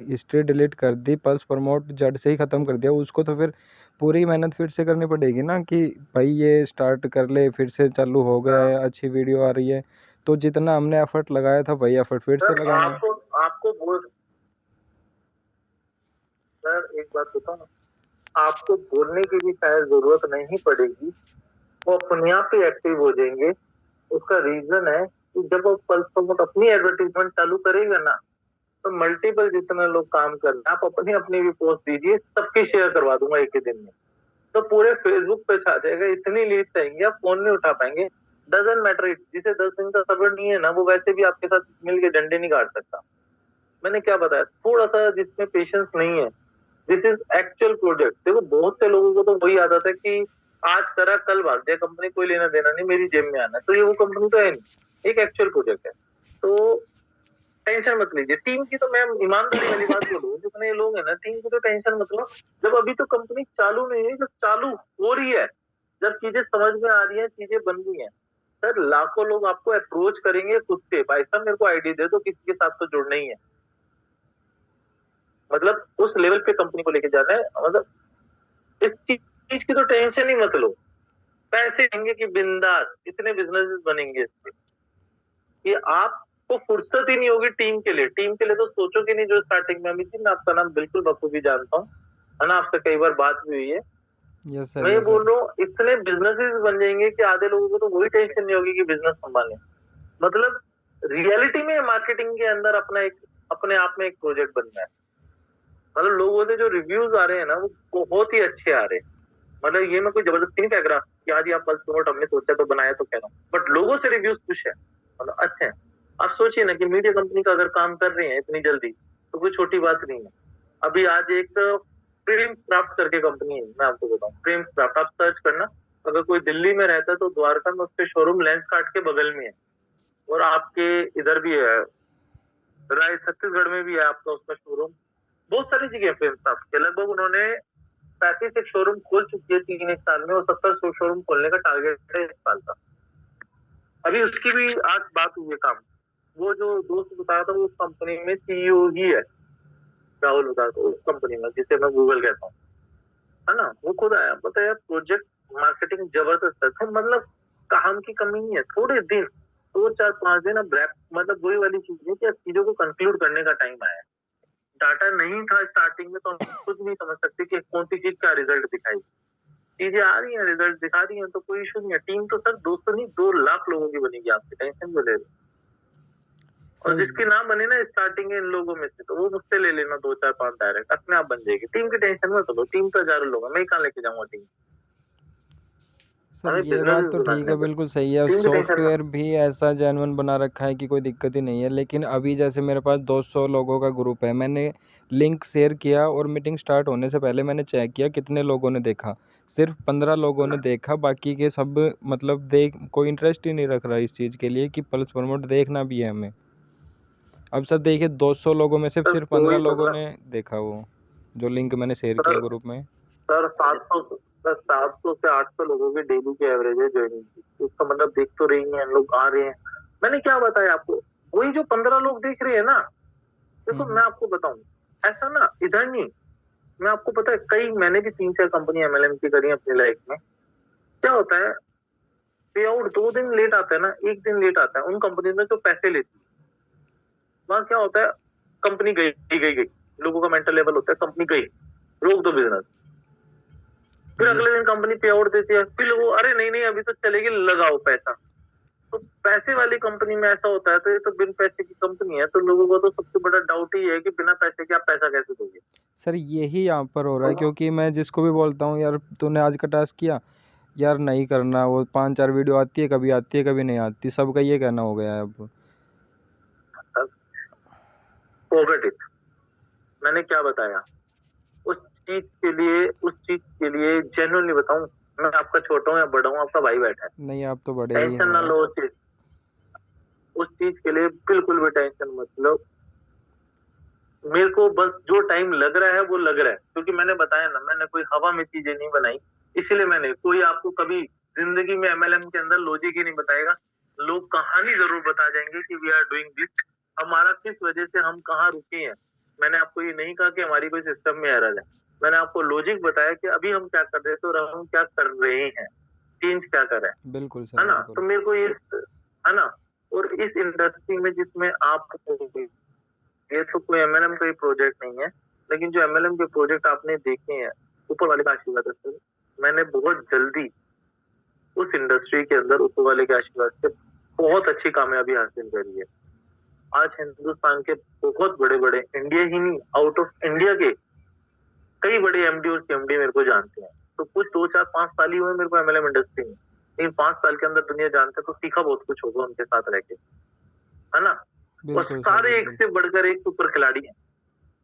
हिस्ट्री डिलीट कर दी, पल्स प्रमोट जड़ से ही ख़त्म कर दिया, उसको तो फिर पूरी मेहनत फिर से करनी पड़ेगी ना, कि भाई ये स्टार्ट कर ले, फिर से चालू हो गया है, अच्छी वीडियो आ रही है, तो जितना हमने एफर्ट लगाया था वही एफर्ट फिर से सर लगाना है। आपको बोल, सर एक बात बताओ ना, आपको बोलने की भी शायद जरूरत नहीं पड़ेगी, वो अपने आप ही एक्टिव हो जाएंगे। उसका रीजन है कि जब वो पल्स प्रमोट अपनी एडवर्टीजमेंट चालू करेगा ना, तो मल्टीपल जितने लोग काम कर रहे हैं, आप अपनी अपनी भी पोस्ट दीजिए, सबकी शेयर करवा दूंगा एक ही दिन में, तो पूरे फेसबुक पे छा जाएगा। इतनी लीड आएंगे, आप फोन नहीं उठा पाएंगे। डजन मैटर, जिसे 10 दिन का सब्र नहीं है ना, वो वैसे भी आपके साथ मिलके डंडे नहीं काट सकता। मैंने क्या बताया, थोड़ा सा जिसमें पेशेंस नहीं है दिस इज एक्चुअल प्रोजेक्ट। देखो बहुत से लोगों को तो वही आदत है कि आज करा कल भाग जाए, कंपनी कोई लेना देना नहीं, मेरी जेब में आना है, तो ये वो कंपनी तो है नहीं, एक एक्चुअल प्रोजेक्ट है। तो टेंशन मत लीजिए टीम की। तो मैं ईमानदारी वाली बात बोलूँ, जितने लोग हैं ना टीम की तो टेंशन मत लो। जब अभी तो कंपनी चालू नहीं है, जब चालू हो रही है, जब चीजें समझ में आ रही है, चीजें बन रही है, सर लाखों लोग आपको अप्रोच करेंगे खुद से, भाई साहब मेरे को आईडी दे दो, किसी के साथ तो जुड़ना ही है। मतलब उस लेवल पे कंपनी को लेके जाना है। मतलब इस चीज की तो टेंशन ही मत लो। पैसे आएंगे कि बिंदास, इतने बिजनेसेस बनेंगे इससे कि आपको फुर्सत ही नहीं होगी टीम के लिए। टीम के लिए तो सोचोगे नहीं। जो स्टार्टिंग में अभी थी, मैं आपका नाम बिल्कुल बखूबी जानता हूँ, है ना, आपसे कई बार बात भी हुई है। यस सर, मैं ये यस बोल सर। रहा हूँ इतने बिजनेसेस बन जाएंगे कि आधे लोगों को तो वही टेंशन नहीं होगी कि बिजनेस संभालें। मतलब रियलिटी में मार्केटिंग के अंदर अपना एक, अपने आप में एक प्रोजेक्ट बनना है। मतलब लोगों से जो रिव्यूज आ रहे हैं ना, वो बहुत ही अच्छे आ रहे हैं। मतलब ये मैं कोई जबरदस्ती नहीं कह रहा कि आज आप बस नोट हमने सोचा तो बनाया तो कह रहा हूँ, बट लोगों से रिव्यूज खुश है, मतलब अच्छे हैं। आप सोचिए ना कि मीडिया कंपनी का अगर काम कर रहे हैं इतनी जल्दी, तो कोई छोटी बात नहीं है। अभी आज एक प्रेम क्राफ्ट करके कंपनी है, मैं आपको बताऊं, प्रेम क्राफ्ट आप सर्च करना। अगर कोई दिल्ली में रहता है तो द्वारका में उसके शोरूम लेंस कार्ट के बगल में है, और आपके इधर भी है, राय छत्तीसगढ़ में भी है आपका उसका शोरूम। बहुत सारी जगह है प्रेम क्राफ्ट के। लगभग उन्होंने 35 एक शोरूम खोल चुकी है 3 एक साल में, और 70 शोरूम खोलने का टारगेट है इस साल का। अभी उसकी भी आज बात हुई है काम। वो जो दोस्त बताया था वो उस कंपनी में सीईओ ही है, राहुल बताया था, उस कंपनी में जिसे मैं गूगल कहता हूँ, है ना। वो खुद आया, बताया प्रोजेक्ट मार्केटिंग जबरदस्त है। तो मतलब काम की कमी नहीं है, थोड़े दिन, 2 4 5 दिन अब रैप, मतलब वही वाली चीज है कि अब चीजों को कंक्लूड करने का टाइम आया है। डाटा नहीं था स्टार्टिंग में तो हम खुद नहीं समझ सकते कि कौन सी चीज का रिजल्ट दिखाई। चीजें आ रही हैं, रिजल्ट दिखा रही हैं, तो कोई इशू नहीं है। टीम तो सर 200 नहीं 2 लाख लोगों की बनेगी, आपकी टेंशन में ले लो। और सर जिसकी नाम बने ना स्टार्टिंग इन लोगों में से, तो वो मुझसे ले लेना 2 4 5 डायरेक्ट, अपने आप बन जाएगी। टीम की टेंशन मत लो, टीम तो हजारों लोग है, मैं ही कहाँ लेके जाऊंगा टीम। सर हमें ये बात बिजनेस तो ठीक बनाने है, हैं बस, बिल्कुल सही है। टीम की टेंशन मत। सॉफ्टवेयर भी ऐसा जेन्युइन बना रखा है कि कोई दिक्कत ही नहीं है, लेकिन अभी जैसे मेरे पास 200 लोगों का ग्रुप है, मैंने लिंक शेयर किया और मीटिंग स्टार्ट होने से पहले मैंने चेक किया कितने लोगों ने देखा। सिर्फ 15 लोगों ने देखा, बाकी के सब मतलब देख कोई इंटरेस्ट ही नहीं रख रहा इस चीज़ के लिए कि पल्स प्रमोट देखना भी है हमें। अब सर देखिए, 200 लोगों में से सर सिर्फ 15 कोई लोगों मतलब, ने देखा वो जो लिंक मैंने शेयर किया सर ग्रुप में। सर 700 से 800 लोगों की डेली की एवरेज है ज्वाइनिंग की। उसका मतलब देख तो रही हैं लोग आ रहे हैं। मैंने क्या बताया आपको, वही जो 15 लोग देख रहे हैं ना। देखो हम्म। मैं आपको बताऊं, ऐसा ना इधर नहीं, मैं आपको पता है कई, मैंने भी 3 4 कंपनी एमएलएम की करी है अपनी लाइफ में। क्या होता है, पे आउट 2 दिन लेट आता है ना, 1 दिन लेट आता है, उन कंपनी में जो पैसे लेती है, वहां क्या होता है, कंपनी गई, लोगों का मेंटल लेवल होता है कंपनी गई, रोक दो बिजनेस। फिर ये अगले दिन कंपनी पे आउट देती है, फिर लोग अरे नहीं नहीं अभी तो चलेगी, लगाओ पैसा। तो पैसे वाली कंपनी में ऐसा होता है। तो ये तो बिन पैसे की कंपनी है, तो लोगों को तो सबसे बड़ा डाउट ही है कि बिना पैसे के आप पैसा कैसे दोगे। सर यही यहाँ पर हो रहा है, तो क्योंकि मैं जिसको भी बोलता हूँ यार तूने आज का टास्क किया, यार नहीं करना, वो 5 4 वीडियो आती है कभी नहीं आती, सबका ये कहना हो गया है अब। Forget it. मैंने क्या बताया, उस उस चीज के लिए जेन्युइनली बताऊं, मैं आपका छोटा हूं या बड़ा हूं, आपका भाई बैठा है, नहीं, आप तो बड़े ही टेंशन ना हो। लो उस चीज के लिए बिल्कुल भी टेंशन मत लो। मेरे को बस जो टाइम लग रहा है वो लग रहा है, क्योंकि मैंने बताया ना, मैंने कोई हवा में चीजें नहीं बनाई। इसीलिए मैंने, कोई आपको कभी जिंदगी में एमएलएम के अंदर लॉजिक ही नहीं बताएगा। लोग कहानी जरूर बता जाएंगे कि वी आर डूइंग दिस, हमारा किस वजह से हम कहाँ रुके हैं। मैंने आपको ये नहीं कहा कि हमारी कोई सिस्टम में एरर है। मैंने आपको लॉजिक बताया कि अभी हम क्या कर रहे थे और हम क्या कर रहे हैं, चेंज क्या कर रहे हैं, बिल्कुल सर, है ना। बिल्कुल। तो मेरे को ये, है ना, और इस इंडस्ट्री में जिसमें आप, ये तो कोई एमएलएम का ही प्रोजेक्ट नहीं है, लेकिन जो एमएलएम के प्रोजेक्ट आपने देखे हैं, ऊपर वाले का आशीर्वाद है सर। मैंने बहुत जल्दी उस इंडस्ट्री के अंदर ऊपर वाले के आशीर्वाद से बहुत अच्छी कामयाबी हासिल करी है। आज हिंदुस्तान के बहुत बड़े बड़े, इंडिया ही नहीं आउट ऑफ इंडिया के कई बड़े एमडी और सीएमडी मेरे को जानते हैं। तो कुछ 2 4 5 साल ही हुए मेरे को एमएलएम इंडस्ट्री में, लेकिन 5 साल के अंदर दुनिया जानते हैं, तो सीखा बहुत कुछ होगा उनके साथ रह के, है ना। और बिल्कुल सर, सारे एक बिल्कुल। से बढ़कर एक सुपर खिलाड़ी हैं,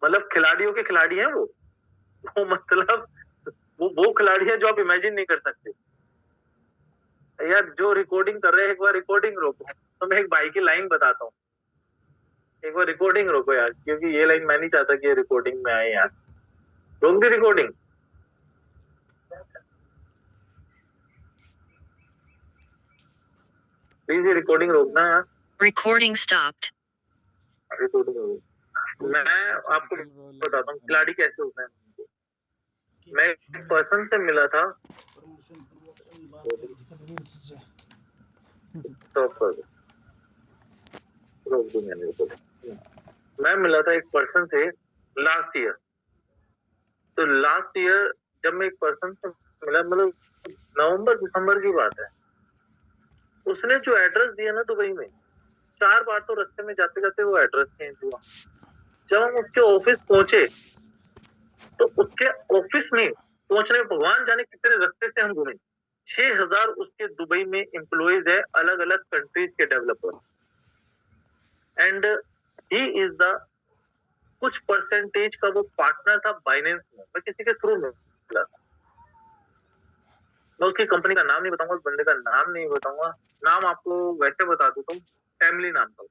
मतलब खिलाड़ियों के खिलाड़ी हैं वो। वो मतलब वो खिलाड़ी है जो आप इमेजिन नहीं कर सकते यार। जो रिकॉर्डिंग कर रहे हैं एक बार रिकॉर्डिंग रोको। तो मैं एक भाई की लाइन बताता हूँ, एक बार रिकॉर्डिंग रोको यार, क्योंकि ये लाइन मैं नहीं चाहता कि ये रिकॉर्डिंग में आए यार। रोक दी रिकॉर्डिंग। प्लीज ये रिकॉर्डिंग रोकना यार। Recording stopped. रिकॉर्डिंग रोक। मैं आपको बताता हूँ खिलाड़ी कैसे होते हैं। मैं एक पर्सन से मिला था। स्टॉप कर दो, रोक दो मैंने रिकॉर्डिंग। मैं मिला था एक पर्सन से लास्ट ईयर। तो लास्ट ईयर जब मैं एक पर्सन से मिला, मतलब नवंबर दिसंबर की बात है, उसने जो एड्रेस दिया ना दुबई में, 4 बार तो रास्ते में जाते जाते वो एड्रेस चेंज हुआ। जब हम उसके ऑफिस पहुंचे तो उसके ऑफिस में पहुंचने में भगवान जाने कितने रास्ते से हम घूमे। 6000 उसके दुबई में एम्प्लॉइज है, अलग अलग कंट्रीज के developer, and he is the कुछ परसेंटेज का वो पार्टनर था बाइनेंस में। मैं किसी के थ्रू मिला था। मैं उसकी कंपनी का नाम नहीं बताऊंगा, उस बंदे का नाम नहीं बताऊंगा। नाम आपको वैसे बता देता हूँ, फैमिली नाम था,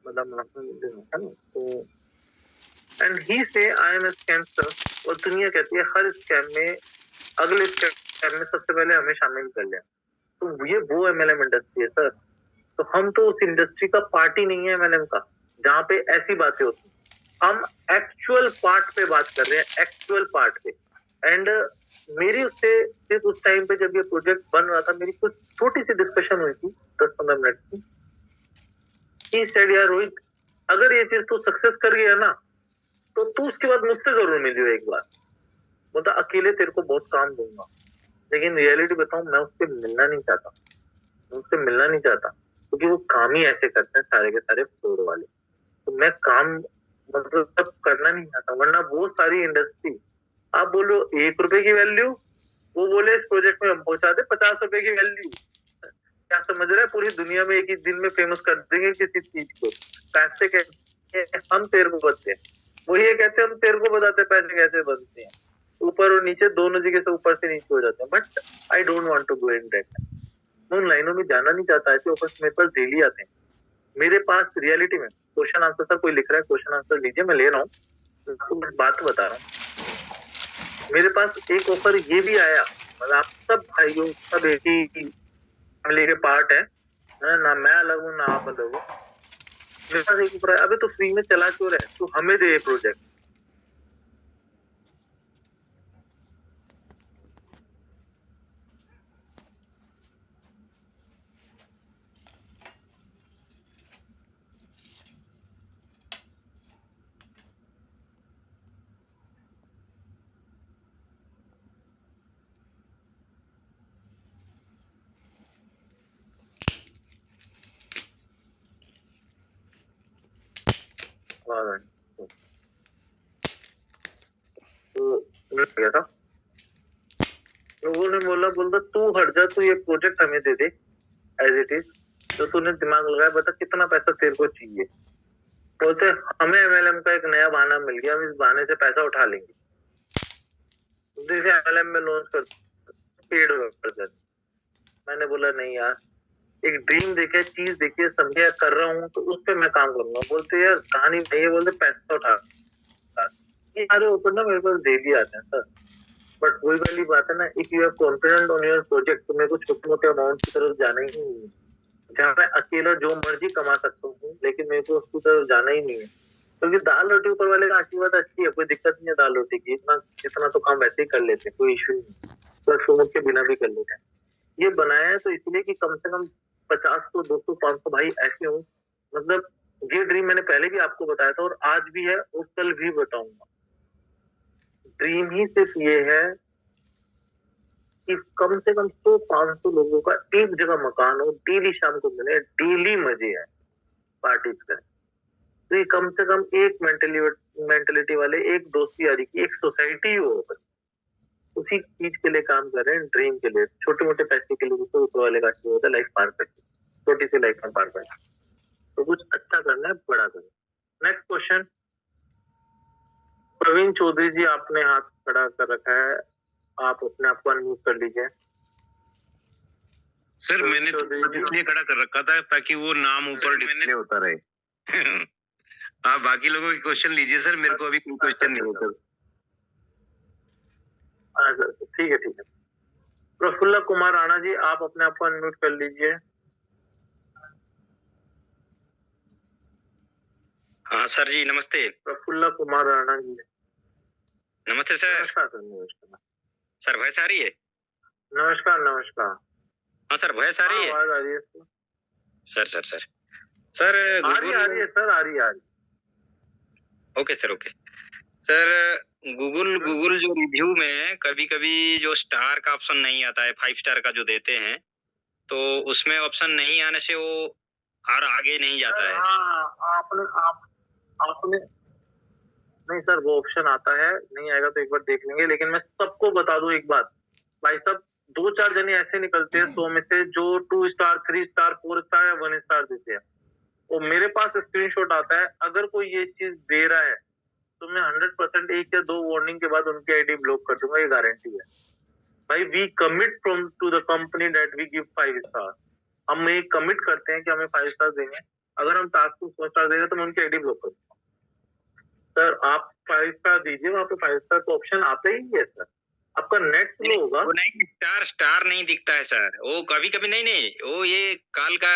मतलब है ना। तो एंड ही से आई एम स्कैमस्टर। और दुनिया कहती है हर स्कैम में, अगले स्कैम में सबसे पहले हमें शामिल कर लिया। तो ये वो एमएलएम इंडस्ट्री है सर। तो हम तो उस इंडस्ट्री का पार्ट ही नहीं है एमएलएम का, जहाँ पे ऐसी बातें होती हैं। हम एक्चुअल पार्ट पे बात कर रहे हैं, एक्चुअल पार्ट पे। एंड मेरी उससे सिर्फ उस टाइम पे जब ये प्रोजेक्ट बन रहा था, मेरी कुछ छोटी सी डिस्कशन हुई थी 10-15 मिनट की। ही सेड यार रोहित, अगर ये चीज तू सक्सेस कर गया ना, तो तू उसके बाद मुझसे जरूर मिलियो एक बार। मतलब अकेले तेरे को बहुत काम दूंगा। लेकिन रियलिटी बताऊं, मैं उससे मिलना नहीं चाहता, मैं उससे मिलना नहीं चाहता, क्योंकि वो काम ही ऐसे करते हैं सारे के सारे फ्लोर वाले। तो मैं काम मतलब सब करना नहीं चाहता। वरना वो सारी इंडस्ट्री, आप बोलो 1 रुपए की वैल्यू, वो बोले इस प्रोजेक्ट में हम पहुंचा दे 50 रुपए की वैल्यू। क्या समझ रहा है, पूरी दुनिया में एक ही दिन में फेमस कर देंगे किसी चीज को। पैसे कहते हम तेरे को बताते हैं, वो ये कहते हैं हम तेरे को बताते पैसे कैसे बनते हैं। ऊपर और नीचे दोनों जगह से ऊपर से नीचे हो जाते हैं। But I don't want to go in that. मैं उन लाइनों में जाना नहीं चाहता। ऐसे ऑफर्स मेरे पास डेली आते हैं। मेरे पास रियलिटी में क्वेश्चन आंसर, सर कोई लिख रहा है क्वेश्चन आंसर लीजिए, मैं ले रहा हूँ, आपको बस बात बता रहा हूँ। मेरे पास एक ऑफर ये भी आया, मतलब आप सब भाइयों सब एक ही फैमिली के पार्ट है ना, मैं अलग हूँ ना आप अलग हो। मेरे पास एक ऑफर है, अबे तो फ्री में चला क्यों रहा है, तू हमें दे ये प्रोजेक्ट। तो मैं गया था, लोगों ने बोलता तू हट जा, तू ये प्रोजेक्ट हमें दे दे एज इट इज, तो तूने दिमाग लगाया, बता कितना पैसा तेरे को चाहिए। बोलते हमें एमएलएम का एक नया बहाना मिल गया, हम इस बहाने से पैसा उठा लेंगे। जैसे एमएलएम में लॉन्च कर पेड वर्जन। मैंने बोला नहीं यार, एक ड्रीम देखे, चीज देखिए, समझे, कर रहा हूँ तो उस पर मैं काम करूंगा। बोलते यार कहानी नहीं है, बोलते पैसा उठा। ये सारे ऊपर ना मेरे पास डेली आते हैं सर। बट वही वाली बात है ना, if you are confident on your project, तो मेरे को छोटे मोटे अमाउंट की तरफ जाना ही नहीं है। जहाँ मैं अकेला जो मर्जी कमा सकता हूँ, लेकिन मेरे को उसकी तरफ जाना ही नहीं है। क्योंकि दाल रोटी ऊपर वाले का आशीर्वाद अच्छी है, कोई दिक्कत नहीं है दाल रोटी की। इतना तो काम वैसे ही कर लेते हैं, कोई इश्यू नहीं, प्लस के बिना भी कर लेते हैं। ये बनाया है तो इसलिए कि कम से कम 50 को 200 500 भाई ऐसे हो। मतलब ये ड्रीम मैंने पहले भी आपको बताया था और आज भी है और कल भी बताऊंगा। ड्रीम ही सिर्फ ये है कि कम से कम 100-500 लोगों का एक जगह मकान हो, डेली शाम को मिले, डेली मजे है, पार्टी करें। तो ये कम से कम एक मेंटेलिटी वाले, एक दोस्ती यारी की एक सोसाइटी हो, उसी चीज के लिए काम कर रहे हैं, ड्रीम के लिए, छोटे मोटे पैसे के लिए ऊपर वाले का होता है लाइफ पार करके, छोटी सी लाइफ में पार करना। तो कुछ अच्छा करना है, बड़ा करना। नेक्स्ट क्वेश्चन, प्रवीण चौधरी जी, आपने हाथ खड़ा कर रखा है, आप अपने आप को अनम्यूट कर लीजिए। सर मैंने तो इसलिए खड़ा कर रखा था ताकि वो नाम ऊपर डिस्प्ले होता रहे। आप बाकी लोगों के क्वेश्चन लीजिए सर, मेरे को अभी कोई क्वेश्चन नहीं होता। ठीक है ठीक है। प्रफुल्ल कुमार राणा जी, आप अपने आप को अनम्यूट कर लीजिए। हाँ सर जी, नमस्ते। प्रफुल्ल कुमार राणा जी, नमस्ते सर। नमस्कार सर। नमस्कार सर, वॉइस आ रही है? नमस्कार नमस्कार। हाँ सर, वॉइस आ रही है? आवाज आ रही है सर सर सर सर आ रही है सर, आ रही है। Okay sir, okay sir. Google जो रिव्यू में कभी कभी जो स्टार का ऑप्शन नहीं आता है, 5 स्टार का जो देते हैं, तो उसमें ऑप्शन नहीं आने से वो और आगे नहीं जाता है। हाँ, आपने नहीं सर, वो ऑप्शन आता है, नहीं आएगा तो एक बार देख लेंगे। लेकिन मैं सबको बता दूं एक बात, भाई साहब 2-4 जने ऐसे निकलते हैं 100 में से जो 2 स्टार 3 स्टार 4 स्टार या 1 स्टार देते हैं। वो मेरे पास स्क्रीनशॉट आता है। अगर कोई ये चीज दे रहा है तो मैं 100% 1 या 2 वार्निंग के बाद उनकी आईडी ब्लॉक कर दूंगा, ये गारंटी है भाई। We commit from to the company that we give 5 star. हम एक कमिट करते हैं कि हमें 5 स्टार देंगे। अगर हम टास्क को 4 स्टार देंगे तो मैं उनकी आईडी ब्लॉक कर दूंगा। सर आप 5 स्टार दीजिए, वहाँ पे 5 स्टार का ऑप्शन आता ही है सर। आपका नेट स्लो होगा। वो नहीं, स्टार नहीं दिखता है सर। वो कभी कभी नहीं, वो ये काल का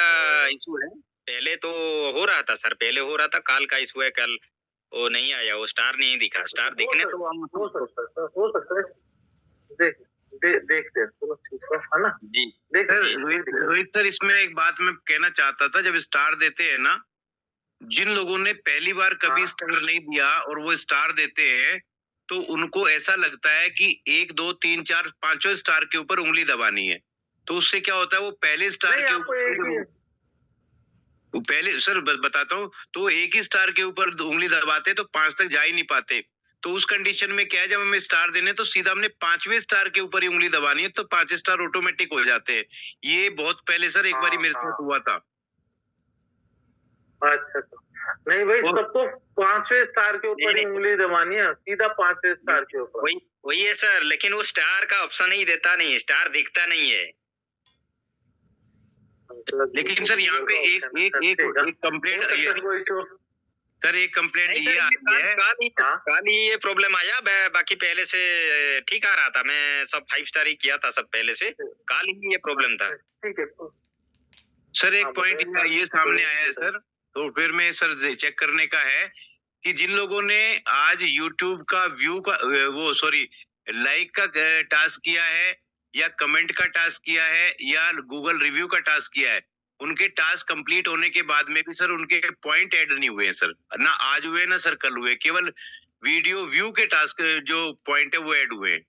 इशू है। पहले तो हो रहा था सर, पहले हो रहा था, काल का इशू है। कल वो नहीं आया, वो स्टार नहीं दिखा। स्टार दिखने तो हम हो सकता है। देखते हैं, चलो ठीक है ना जी। रोहित सर, इसमें एक बात मैं कहना चाहता था। जब स्टार देते हैं ना, जिन लोगों ने पहली बार कभी स्टार नहीं दिया और वो स्टार देते हैं, तो उनको ऐसा लगता है कि 1 2 3 4 5 स्टार के ऊपर उंगली दबानी है। तो उससे क्या होता है, वो पहले स्टार के ऊपर, वो पहले सर बताता हूँ, तो एक ही स्टार के ऊपर उंगली दबाते तो 5 तक जा ही नहीं पाते। तो उस कंडीशन में क्या है, जब हमें स्टार देने तो सीधा हमने 5वें स्टार के ऊपर ही उंगली दबानी है, तो 5 स्टार ऑटोमेटिक हो जाते हैं। ये बहुत पहले सर एक बार मेरे साथ हुआ था। अच्छा, नहीं भाई, सबको 5वें स्टार के ऊपर ही उंगली दबानी है, सीधा 5वें स्टार के ऊपर। वही है सर, लेकिन वो स्टार का ऑप्शन ही देता नहीं है, स्टार दिखता नहीं है। लेकिन सर यहाँ पे एक कंप्लेंट सर, एक कंप्लेंट ये आ रही है। कल ही ये प्रॉब्लम आया, बाकी पहले से ठीक आ रहा था। मैं सब 5 स्टार ही किया था सब पहले से। कल ही ये प्रॉब्लम था। ठीक है सर, एक पॉइंट ये सामने आया है सर, तो फिर में सर चेक करने का है कि जिन लोगों ने आज YouTube का व्यू का लाइक का टास्क किया है, या कमेंट का टास्क किया है, या गूगल रिव्यू का टास्क किया है, उनके टास्क कंप्लीट होने के बाद में भी सर उनके पॉइंट ऐड नहीं हुए हैं सर। ना आज हुए ना सर कल हुए, केवल वीडियो व्यू के टास्क जो पॉइंट है वो ऐड हुए हैं।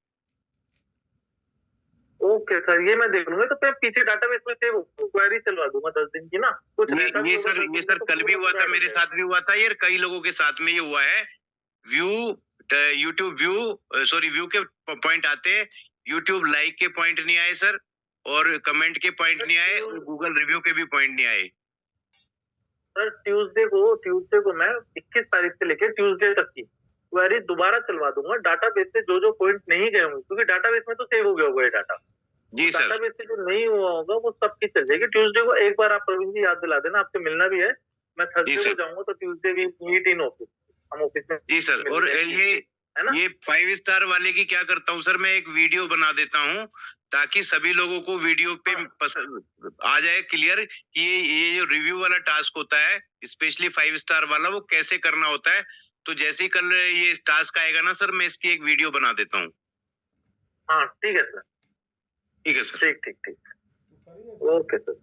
ओके सर, ये मैं देख लूंगा। तो फिर पीछे डाटाबेस में सेव क्वेरी चलवा दूंगा 10 दिन की ना। कुछ ये सर कल भी हुआ था, मेरे साथ भी हुआ था, ये कई लोगों के साथ में ये हुआ है। यूट्यूब व्यू के पॉइंट आते हैं, यूट्यूब लाइक के पॉइंट नहीं आए सर, और कमेंट के पॉइंट नहीं आए, और गूगल रिव्यू के भी पॉइंट नहीं आए। सर ट्यूसडे को मैं 21 तारीख से लेकर ट्यूसडे तक की क्वेरी दोबारा चलवा दूंगा। डाटाबेस से जो पॉइंट नहीं गए होंगे, क्योंकि डाटाबेस में तो सेव हो गया होगा ये डाटा। जी सर। डाटाबेस से जो नहीं हुआ होगा वो सबकी चल जाएगी। ट्यूसडे को एक बार आप प्रवीण जी याद दिला देना, आपसे मिलना भी है। मैं थर्सडे को जाऊंगा, तो Tuesday we meet in office, हम ऑफिस में। जी सर। और ये 5 स्टार वाले की क्या करता हूँ सर, मैं एक वीडियो बना देता हूँ ताकि सभी लोगों को वीडियो पे पसंद आ जाए क्लियर कि ये जो रिव्यू वाला टास्क होता है, स्पेशली 5 स्टार वाला, वो कैसे करना होता है। तो जैसे ही कल ये टास्क आएगा ना सर, मैं इसकी एक वीडियो बना देता हूँ। हाँ ठीक है सर, ठीक है सर। ठीक। Okay sir.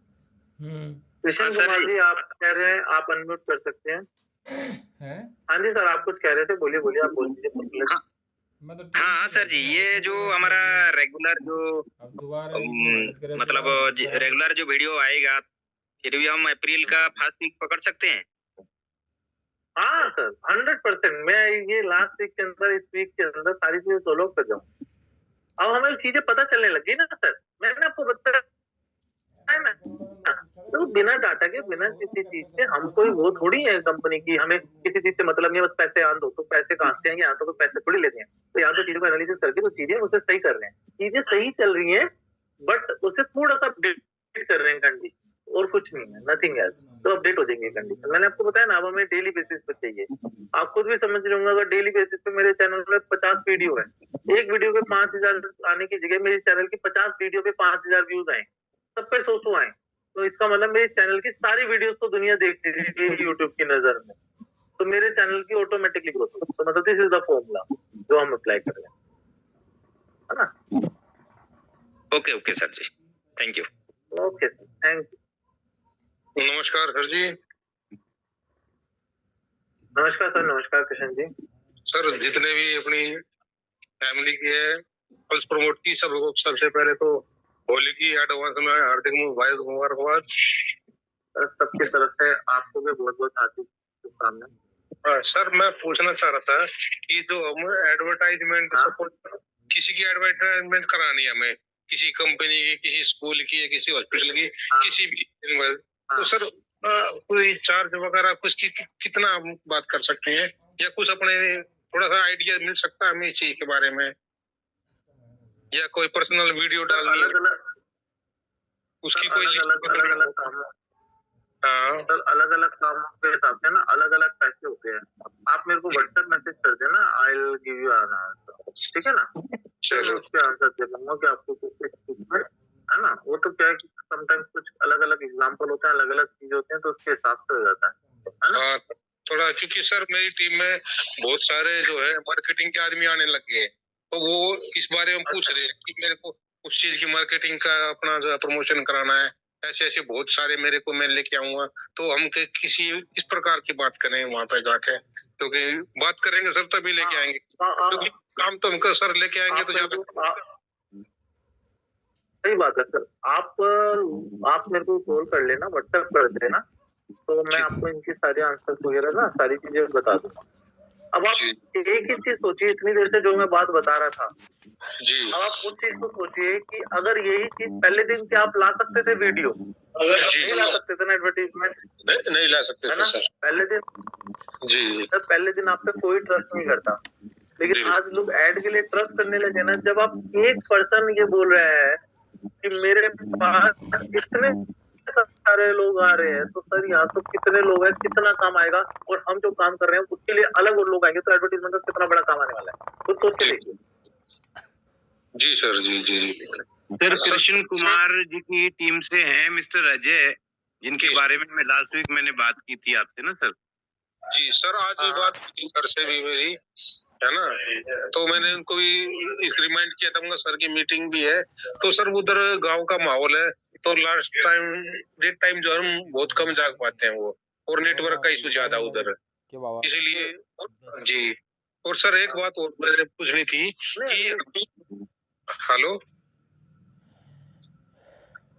कृष्ण कुमार जी, आप कह रहे हैं, आप अनम्यूट कर सकते हैं। हाँ जी सर, आप कुछ कह रहे थे, बोलिए, आप बोल दीजिए। हाँ सर जी, ये जो हमारा रेगुलर जो मतलब रेगुलर जो वीडियो आएगा, फिर भी हम अप्रैल का फर्स्ट वीक पकड़ सकते हैं। हाँ सर, 100%। मैं ये लास्ट वीक के अंदर, इस वीक के अंदर सारी चीजें सोल्व कर जाऊँ। अब हमें चीजें पता चलने लगी ना सर, मैंने आपको बताया है ना। तो बिना डाटा के, बिना किसी चीज के, हम कोई वो थोड़ी है कंपनी की, हमें किसी चीज से मतलब नहीं है, बस पैसे आन दो। तो पैसे कहाँ से आएंगे? यहाँ तो पैसे थोड़ी लेते हैं। तो यहाँ तो चीजों को एनालिसिस करके तो चीजें उसे सही कर रहे हैं, चीजें सही चल रही हैं, बट उसे थोड़ा सा अपडेट कर रहे हैं कंडीशन, और कुछ नहीं है, नथिंग एल्स। तो अपडेट हो जाएंगे कंडीशन। मैंने आपको बताया ना, अब हमें डेली बेसिस पे चाहिए। आप खुद भी समझ रहे होंगे, अगर डेली बेसिस पे मेरे चैनल में 50 वीडियो है, एक वीडियो पे 5000 आने की जगह मेरे चैनल की 50 वीडियो पे 5000 व्यूज आए, सब पे 100 आए, तो इसका मतलब मेरे चैनल की सारी वीडियोस तो दुनिया देखती है यूट्यूब की नजर में, तो मेरे चैनल की ऑटोमेटिकली ग्रोथ होगी। तो मतलब दिस इज द फॉर्मूला जो हम अप्लाई कर रहे हैं, है ना? Okay sir ji, thank you. Okay sir, thank you. नमस्कार सर जी। नमस्कार सर, नमस्कार कृष्ण जी। सर जितने भी अपनी फैमिली की है पल्स प्रमोट की, सबसे पहले तो होली की एडवांस में हार्दिक मुबारकबाद। सबकी तरफ से आपको भी बहुत बहुत हार्दिक शुभकामनाएं। सर मैं पूछना चाह रहा था कि जो हम एडवर्टाइजमेंट, किसी की एडवर्टाइजमेंट करानी है हमें, किसी कंपनी की, किसी स्कूल की या किसी हॉस्पिटल की, किसी भी, तो सर कोई चार्ज वगैरह कुछ कितना हम बात कर सकते हैं, या कुछ अपने थोड़ा सा आइडिया मिल सकता है हमें इस चीज के बारे में, या कोई पर्सनल वीडियो डालनी है उसकी कोई अलग-अलग काम, हाँ सर अलग-अलग कामों के हिसाब से ना अलग-अलग पैसे होते हैं। आप मेरे को व्हाट्सएप मैसेज कर देना, I will give you an answer, ठीक है ना? मैं उसके आंसर दे दूंगा कि आपको कुछ है ना। वो तो क्या है कि समटाइम्स कुछ अलग-अलग एग्जांपल होते हैं, अलग-अलग चीजें होते हैं, तो उसके हिसाब से हो जाता है ना? थोड़ा, क्योंकि सर मेरी टीम में बहुत सारे जो है मार्केटिंग के आदमी आने लगे हैं, तो वो इस बारे में पूछ रहे हैं कि मेरे को उस चीज की मार्केटिंग का अपना जो प्रमोशन कराना है, ऐसे ऐसे बहुत सारे मेरे को मैं लेके आऊंगा। तो हम किसी इस प्रकार की बात करें वहां पे जाके, क्योंकि बात करेंगे सर तभी लेके आएंगे, क्योंकि काम तो हमको सर लेके आएंगे तो ज्यादा। सही बात है सर। आप मेरे को कॉल कर लेना, व्हाट्सएप कर देना, तो मैं आपको इनकी सारी आंसर्स वगैरह ना सारी चीजें बता दूंगा। अब आप एक ही चीज सोचिए, इतनी देर से जो मैं बात बता रहा था जी, अब आप उस चीज को सोचिए कि अगर यही चीज पहले दिन क्या आप ला सकते थे वीडियो, अगर नहीं ला सकते थे ना एडवर्टीजमेंट, नहीं ला सकते है ना सर। पहले दिन जी सर, पहले दिन आप पे कोई ट्रस्ट नहीं करता, लेकिन आज लोग ऐड के लिए ट्रस्ट करने लगे ना। जब आप एक पर्सन ये बोल रहे हैं कि मेरे पास इतने सारे लोग आ रहे हैं, तो सर यहाँ तो कितने लोग हैं, कितना काम आएगा, और हम जो काम कर रहे हैं उसके लिए अलग और लोग आएंगे, तो एडवर्टीजमेंट का कितना बड़ा काम आने वाला है, खुद सोच के देखिए। जी सर, जी सर कृष्ण कुमार जी की टीम से हैं मिस्टर अजय, जिनके बारे में मैं लास्ट वीक मैंने बात की थी आपसे ना सर। जी सर, आज भी बात की सर से भी मेरी, है ना, तो मैंने उनको भी रिमाइंड किया था, सर की मीटिंग भी है। तो सर उधर गांव का माहौल है, तो लास्ट टाइम डेट टाइम जो हम बहुत कम जाग पाते हैं वो, और नेटवर्क का इशू ज्यादा उधर, इसीलिए। जी, और सर एक बात और मैंने पूछनी थी कि हेलो,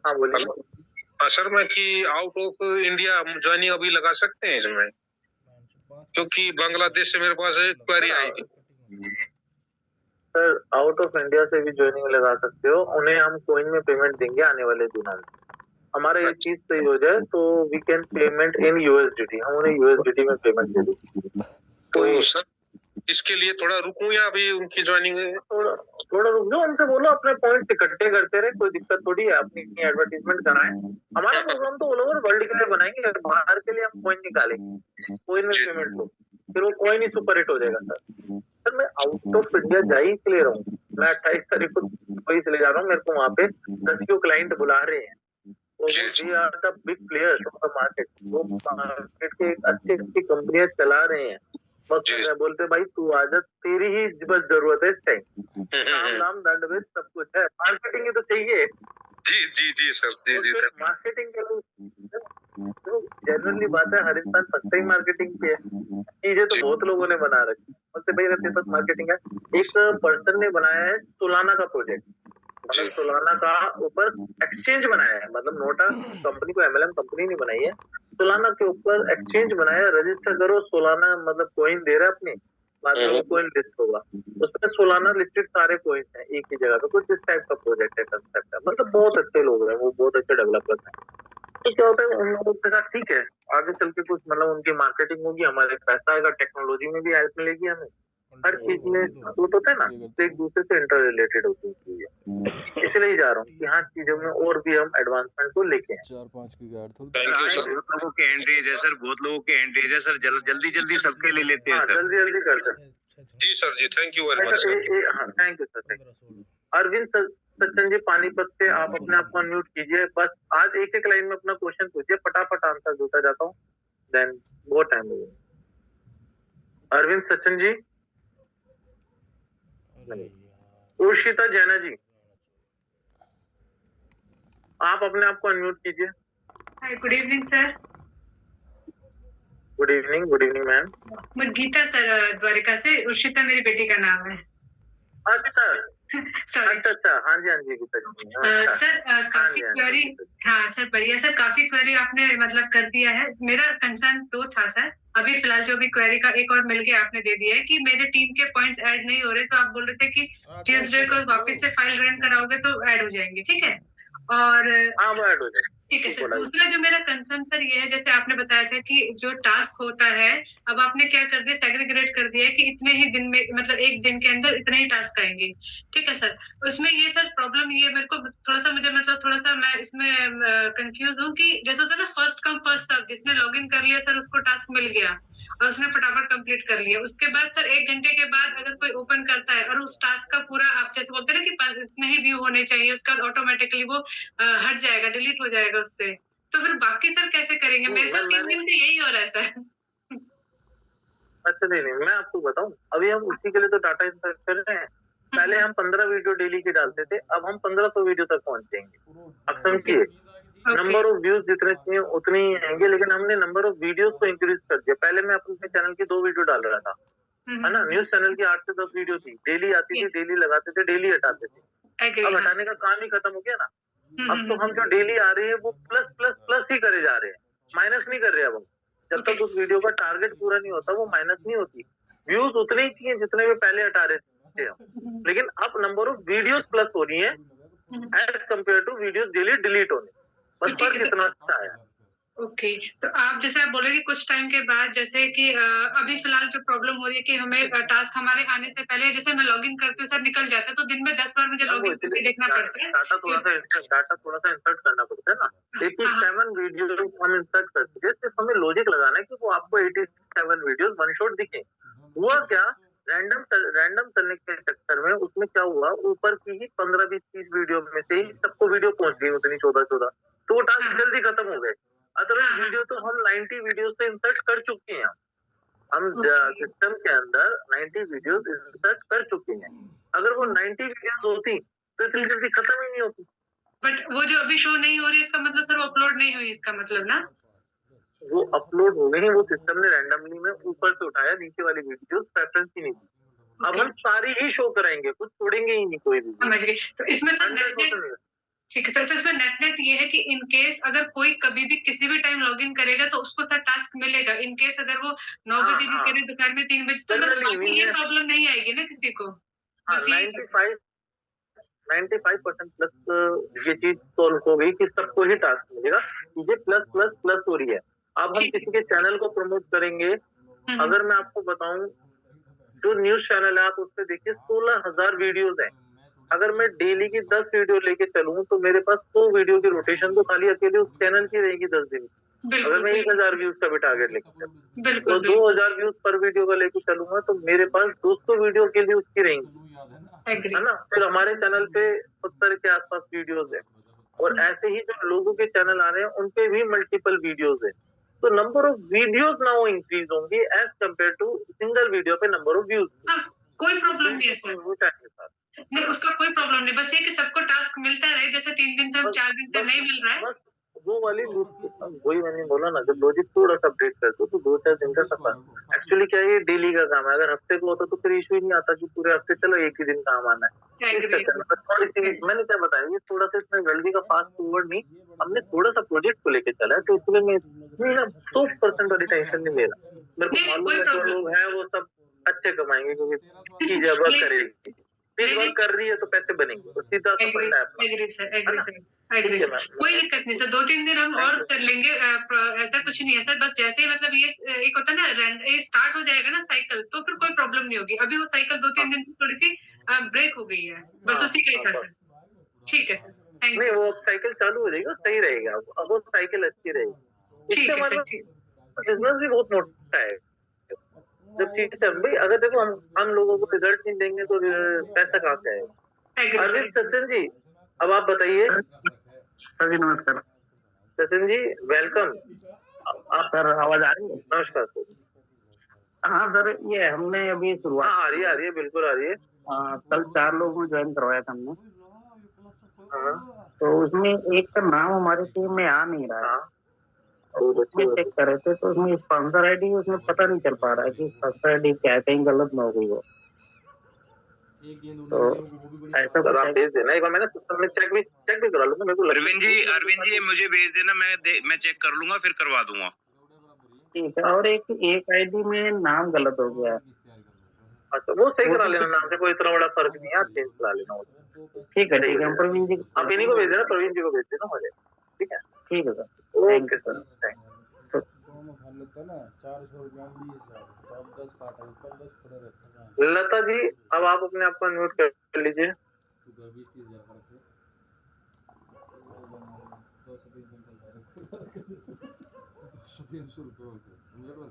हाँ बोलिए। हाँ सर, मैं कि आउट ऑफ इंडिया ज्वाइनिंग अभी लगा सकते हैं इसमें, क्योंकि बांग्लादेश से मेरे पास एक क्वेरी आई थी। सर आउट ऑफ इंडिया से भी ज्वाइनिंग लगा सकते हो, उन्हें हम कॉइन में पेमेंट देंगे आने वाले दिनों में। हमारा ये चीज सही हो जाए तो we can payment in USDT, हम उन्हें यूएसडीटी में पेमेंट दे देंगे। तो सर इसके लिए थोड़ा रुकूं या अभी उनकी ज्वाइनिंग? थोड़ा रुक जाओ, हमसे बोलो अपने पॉइंट इकट्ठे करते रहे, कोई दिक्कत थोड़ी है। अपनी एडवर्टीजमेंट कराएं, हमारा प्रोग्राम तो ऑल ओवर वर्ल्ड के लिए बनाएंगे, बाहर के लिए हम कॉइन निकालेंगे, कॉइन में पेमेंट हो, फिर वो कॉइन ही सुपर हिट हो जाएगा। सर मैं आउट ऑफ इंडिया जा ही इसलिए रहा हूँ, मैं 28 तारीख को वही चले जा रहा हूँ। मेरे को वहाँ पे 10 क्लाइंट बुला रहे हैं, we are the big players of the market. वो मार्केट के अच्छी कंपनियां चला रहे हैं, बोलते भाई तू आजा, तेरी ही बस जरूरत है इस टाइम। नाम दंड में सब कुछ है, मार्केटिंग ही तो चाहिए। जी सर, जी मार्केटिंग के लिए जनरली बात है, हर इंसान फंसता ही मार्केटिंग पे है। चीजें तो बहुत लोगों ने बना रखी, उससे भाई तेरे पास मार्केटिंग है। एक पर्सन ने बनाया है सोलाना का प्रोजेक्ट, मतलब सोलाना का ऊपर एक्सचेंज बनाया है, मतलब नोटा कंपनी को एमएलएम कंपनी ने बनाई है, सोलाना के ऊपर एक्सचेंज बनाया, रजिस्टर करो सोलाना, मतलब कॉइन दे रहा है अपने, बाद में वो कॉइन लिस्ट होगा, उसमें सोलाना लिस्टेड सारे कॉइन्स हैं एक ही जगह पे। कुछ इस टाइप का प्रोजेक्ट है, कंसेप्ट है, मतलब बहुत अच्छे लोग हैं वो, बहुत अच्छे डेवलपर्स हैं। तो क्या होता है उन लोगों के साथ ठीक है, आगे चल के कुछ मतलब उनकी मार्केटिंग होगी, हमारे पैसा आएगा, टेक्नोलॉजी में भी हेल्प मिलेगी हमें, हर चीज में वो होता है ना, तो एक दूसरे से इंटर रिलेटेड होती है चीजें। इसलिए ही जा रहा हूँ कि हाँ चीजों में और भी हम एडवांसमेंट को लेके हैं। 4-5 की गाड़ थोड़ी। Thank you sir. बहुत लोगों के एंट्रीज है सर, बहुत लोगों के एंट्रीज है सर, जल्दी जल्दी सबके ले लेते हैं हाँ सर। जल्दी जल्दी करते हैं। जी sir ji, thank you very much sir. हाँ thank you sir, thank you. Arvind Sachan ji Panipat से, आप अपने आप को अनम्यूट कीजिए, बस आज एक एक लाइन में अपना क्वेश्चन पूछिए, फटाफट आंसर देता जाता हूँ, देन बहुत टाइम लगेगा। अरविंद सच्चन जी, उर्शिता जैना जी, आप अपने आप को अनम्यूट कीजिए। Hi, good evening sir. Good evening ma'am. मैं गीता सर, द्वारिका से। उर्शिता मेरी बेटी का नाम है। अच्छा सॉरी अच्छा, हाँ जी गीता जी। अच्छा। सर, काफी हाँ जी, क्वेरी। हाँ सर, बढ़िया सर, काफी क्वेरी आपने मतलब कर दिया है। मेरा कंसर्न दो था सर। अभी फिलहाल जो भी क्वेरी का एक और मिलके आपने दे दिया है कि मेरे टीम के पॉइंट्स ऐड नहीं हो रहे, तो आप बोल रहे थे कि ट्यूसडे को वापस से फाइल रन कराओगे तो ऐड हो जाएंगे, ठीक है? और हाँ वो ऐड हो जाएगा। ठीक है सर। दूसरा जो मेरा कंसर्न सर ये है, जैसे आपने बताया था कि जो टास्क होता है, अब आपने क्या कर दिया, सेग्रीगेट कर दिया है कि इतने ही दिन में, मतलब एक दिन के अंदर इतने ही टास्क आएंगे, ठीक है सर? उसमें ये सर प्रॉब्लम ये मेरे को थोड़ा सा, मुझे मतलब थोड़ा सा मैं इसमें कंफ्यूज हूँ कि जैसे होता है ना फर्स्ट कम फर्स्ट सर्व, जिसने लॉग इन कर लिया सर उसको टास्क मिल गया और उसने फटाफट कंप्लीट कर लिया। उसके बाद सर 1 घंटे के बाद अगर कोई ओपन करता है और उस टास्क का पूरा, आप जैसे बोलते हैं ना कि इतने ही व्यू होने चाहिए, उसके बाद ऑटोमेटिकली वो हट जाएगा, डिलीट हो जाएगा उससे, तो फिर बाकी सर कैसे करेंगे? मेरे साथ 3 दिन से यही हो रहा है सर। अच्छा नहीं, मैं आपको बताऊं, अभी हम उसी के लिए तो डाटा इंसर्ट कर रहे हैं। पहले हम 15 वीडियो डेली के डालते थे, अब हम 1500 वीडियो तक पहुंच जाएंगे। अब समझिए, नंबर ऑफ व्यूज जितने चाहिए उतने ही आएंगे, लेकिन हमने नंबर ऑफ वीडियोस को इंक्रीज कर दिया। पहले मैं अपने चैनल की 2 वीडियो डाल रहा था, है ना, न्यूज चैनल की 8 से 10 वीडियो थी, डेली आती थी, डेली लगाते थे, डेली हटाते थे। अब हटाने का काम ही खत्म हो गया ना। अब तो हम जो डेली आ रही है वो प्लस प्लस प्लस ही करे जा रहे हैं, माइनस नहीं कर रहे। अब हम जब तक उस वीडियो का टारगेट पूरा नहीं होता वो माइनस नहीं होती। व्यूज उतने ही चाहिए जितने में पहले हटा रहे थे, लेकिन अब नंबर ऑफ वीडियोस प्लस हो रही है as compare to videos daily delete होने। बस फर्क इतना अच्छा है। ओके, तो आप जैसे आप बोले कि कुछ टाइम के बाद, जैसे कि अभी फिलहाल जो प्रॉब्लम हो रही है कि हमें टास्क हमारे आने से पहले, जैसे मैं लॉगिन करती हूँ सर निकल जाता है, तो दिन में 10 बार मुझे लॉगिन करके देखना पड़ता है। डाटा थोड़ा सा इंसर्ट करना पड़ता है ना। 87 वीडियो हम इंसर्ट करते हैं, सिर्फ हमें लॉजिक लगाना है कि वो आपको 87 वीडियोस वन शॉट दिखे। हुआ क्या, रैंडम चलने के चक्कर में उसमें क्या हुआ, ऊपर की ही 15 20 30 वीडियो में से ही सबको वीडियो पहुंच गई उतनी 14, तो वो टास्क जल्दी खत्म हो गए। अदरवाइज वीडियो तो हम 90 वीडियो से इंसर्ट कर चुके हैं। हम सिस्टम के अंदर 90 वीडियोस इंसर्ट कर चुके हैं। अगर वो 90 वीडियोस होती तो इतनी जल्दी खत्म ही नहीं होती। बट वो जो अभी शो नहीं हो रही, इसका मतलब सर वो अपलोड नहीं हुई, इसका मतलब ना? वो अपलोड हो गई, वो सिस्टम ने रैंडमली में ऊपर से उठाया, नीचे वाली वीडियोस प्रेफरेंस ही नहीं दी। अब हम सारी ही शो कराएंगे, कुछ छोड़ेंगे ही नहीं कोई भी। समझ गई। तो इसमें सर नेट, ठीक है सर, तो इसमें नेट ये है कि इन केस अगर कोई कभी भी किसी भी टाइम लॉगिन करेगा तो उसको सर टास्क मिलेगा। इन केस अगर वो 9 बजे भी करे, दोपहर में 3 बजे, तो मतलब ये प्रॉब्लम नहीं आएगी ना किसी को? 95% प्लस ये चीज सोल्व हो गई कि सबको ही टास्क मिलेगा। चीजें प्लस प्लस प्लस हो रही है। अब हम किसी के चैनल को प्रमोट करेंगे, अगर मैं आपको बताऊं, जो न्यूज चैनल है आप उस पर देखिए 16,000 वीडियोस हैं। अगर मैं डेली की 10 वीडियो लेके चलूं तो मेरे पास 100 वीडियो की रोटेशन तो खाली अकेले उस चैनल की रहेगी 10 दिन। अगर मैं 1000 व्यूज का भी टारगेट लेके चलूं तो 2000 व्यूज पर वीडियो का लेके चलूंगा तो मेरे पास 200 वीडियो के लिए उसकी रहेंगी, है ना। फिर हमारे चैनल पे 70 के आसपास वीडियोस है, और ऐसे ही जो लोगों के चैनल आ रहे हैं उनपे भी मल्टीपल वीडियोस है। तो number of videos now increase होंगे as compare to single video पे नंबर ऑफ व्यूज। कोई प्रॉब्लम नहीं है सर, वो नहीं, उसका कोई प्रॉब्लम नहीं। बस ये कि सबको टास्क मिलता रहे, जैसे 3 दिन से 4 दिन से नहीं मिल रहा है, वो वाली वही मैंने बोला ना, जब लॉजिक थोड़ा सा अपडेट कर दो तो 2-4 दिन का सफर। एक्चुअली क्या है, डेली का काम है। अगर हफ्ते को होता तो फिर इशू ही नहीं आता कि पूरे हफ्ते चलो एक ही दिन काम आना है। इस चक्कर में थोड़ी सी मैंने क्या बताया, ये थोड़ा सा इसमें जल्दी का फास्ट फॉरवर्ड नहीं, हमने थोड़ा सा प्रोजेक्ट को लेके चला है, तो इसलिए मैं 100% वाली टेंशन नहीं ले रहा। मेरे को मालूम है जो लोग हैं वो सब अच्छे कमाएंगे, क्योंकि चीजें वर्क करेगी, चीज वर्क कर रही है तो पैसे बनेंगे, तो सीधा सा पता है। एग्री ठीक है सर, मैम। कोई दिक्कत नहीं सर, 2-3 दिन हम और कर लेंगे, ऐसा कुछ नहीं है सर, बस जैसे ही मतलब ये एक होता है ना ये स्टार्ट हो जाएगा ना साइकिल, तो फिर कोई प्रॉब्लम नहीं होगी। अभी वो साइकिल 2-3 दिन से थोड़ी सी ब्रेक हो गई है, बस हाँ, उसी का ही था हाँ, सर। ठीक है सर, थैंक नहीं यू। वो अब साइकिल चालू हो जाएगी, सही रहेगा, अब वो साइकिल अच्छी रहेगी। ठीक इससे है हमारे सर। बिजनेस भी बहुत मोटा है। जब चीज चल भाई, अगर देखो हम लोगों को रिजल्ट नहीं देंगे तो पैसा कहाँ से आएगा। Agree Arvind sir. सचिन जी, अब आप बताइए। सर जी नमस्कार। सचिन जी वेलकम। आप सर आवाज आ रही है? नमस्कार सर। हाँ सर, ये हमने अभी हाँ शुरुआत आ रही है बिल्कुल आ रही है। कल 4 लोगों को ज्वाइन करवाया था हमने, हाँ तो उसमें एक का नाम हमारी टीम में आ नहीं रहा है। हाँ बहुत अच्छी उसमें बात चेक है। कर रहे थे तो उसमें स्पॉन्सर आईडी उसमें पता नहीं चल पा रहा है कि स्पॉन्सर आईडी क्या है, कहीं गलत ना हो गई हो। तो ऐसा सर आप कुछ है? भेज देना, एक बार मैंने सिस्टम में चेक भी करा लूंगा, मेरे को अरविंद जी ये मुझे भेज देना, मैं चेक कर लूंगा, फिर करवा दूंगा। ठीक है। और एक आईडी में नाम गलत हो गया है। अच्छा वो सही करा लेना, नाम से कोई इतना बड़ा फर्क नहीं है, आप चेंज करा लेना। ठीक है हम प्रवीण जी आप इन्हीं को भेज देना, प्रवीण जी को भेज देना, हो जाएगा। ठीक है ठीक है sir, okay sir, thank Lata ji अब आप अपने आप को अनम्यूट कर लीजिए।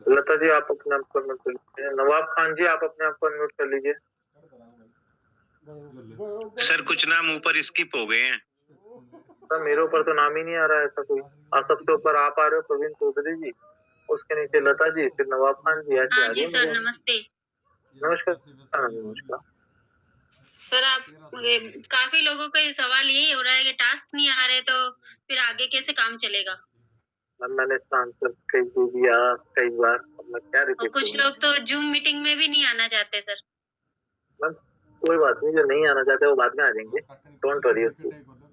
लता जी आप अपने आप को अनम्यूट कर लीजिए। नवाब खान जी आप अपने आप को अनम्यूट कर लीजिए। सर कुछ नाम ऊपर स्किप हो गए हैं। सर मेरे ऊपर तो नाम ही नहीं आ रहा है ऐसा कोई। सबसे ऊपर आप आ रहे हो प्रवीण चौधरी जी, उसके नीचे लता जी, फिर नवाब खान जी, ऐसे हाँ आ जी गए सर, मुझे। नमस्ते नमस्कार नमस्कार। सर। आप काफी लोगों का ये सवाल यही हो रहा है कि टास्क नहीं आ रहे, तो फिर आगे कैसे काम चलेगा? मैम मैंने इसका आंसर कई दिया कई बार, अब मैं क्या और रिपीट कुछ करूं। लोग तो जूम मीटिंग में भी नहीं आना चाहते सर। मैम कोई बात नहीं, जो नहीं आना चाहते वो बाद में आ जाएंगे, डोंट वरी,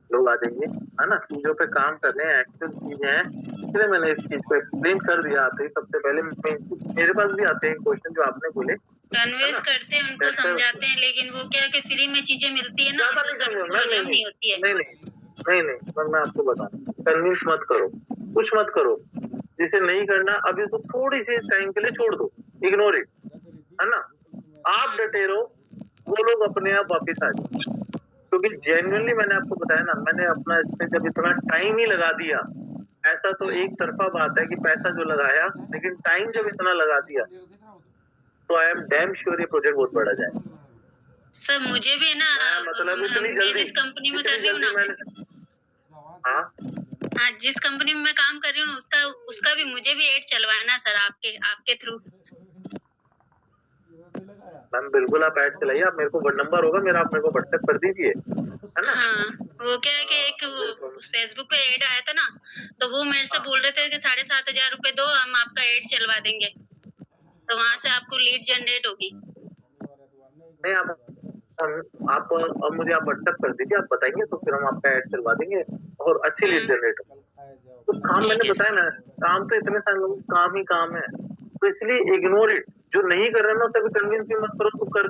लोग आ जाएंगे, है ना। चीजों पे काम करने हैं, एक्चुअल चीजें हैं, इसलिए मैंने इस चीज को एक्सप्लेन कर दिया आपसे। सबसे पहले मेरे पास भी आते हैं क्वेश्चन जो आपने बोले, कन्वेंस करते हैं, उनको समझाते हैं, लेकिन वो क्या है कि फ्री में चीजें मिलती है ना, ज्यादा तो नहीं सर समझो उनको मैम, हजम नहीं होती है। नहीं मैं आपको बताऊं, कन्विंस मत करो, कुछ मत करो, जिसे नहीं करना अभी तो थोड़ी सी टाइम के लिए छोड़ दो, इग्नोर इट, है ना। आप डटे रहो, वो लोग अपने आप वापिस आ जाए। क्योंकि जेन्युइनली मैंने आपको बताया ना, मैंने अपना इस पे जब इतना टाइम ही लगा दिया, ऐसा तो एक तरफा बात है कि पैसा जो लगाया, लेकिन टाइम जब इतना लगा दिया तो आई एम डैम श्योर ये प्रोजेक्ट बहुत बड़ा जाए। सर मुझे भी ना, मतलब इतनी मैं जल्दी, जिस कंपनी में कर रही हूँ ना, हाँ जिस कंपनी में मैं काम कर रही हूँ उसका भी मुझे भी एड चलवाना सर, आपके थ्रू। मैम बिल्कुल आप ऐड चलाइए, आप मेरे को नंबर होगा मेरा, आप मेरे को व्हाट्सएप कर दीजिए, है ना। हाँ वो क्या है कि एक फेसबुक पे एड आया था ना, तो वो मेरे से बोल रहे थे कि 7,500 रुपए दो, हम आपका एड चलवा देंगे, तो वहां से आपको लीड जनरेट होगी। नहीं आप अब मुझे आप व्हाट्सएप कर दीजिए, आप बताएंगे तो फिर हम आपका ऐड चलवा देंगे और अच्छी लीड जनरेट होगी। तो काम मैंने बताया ना, काम तो इतने सारे लोग काम ही काम है, तो इसलिए इग्नोर इट। जो नहीं कर रहे ना उसे भी कन्विंस भी मत करो, तो कर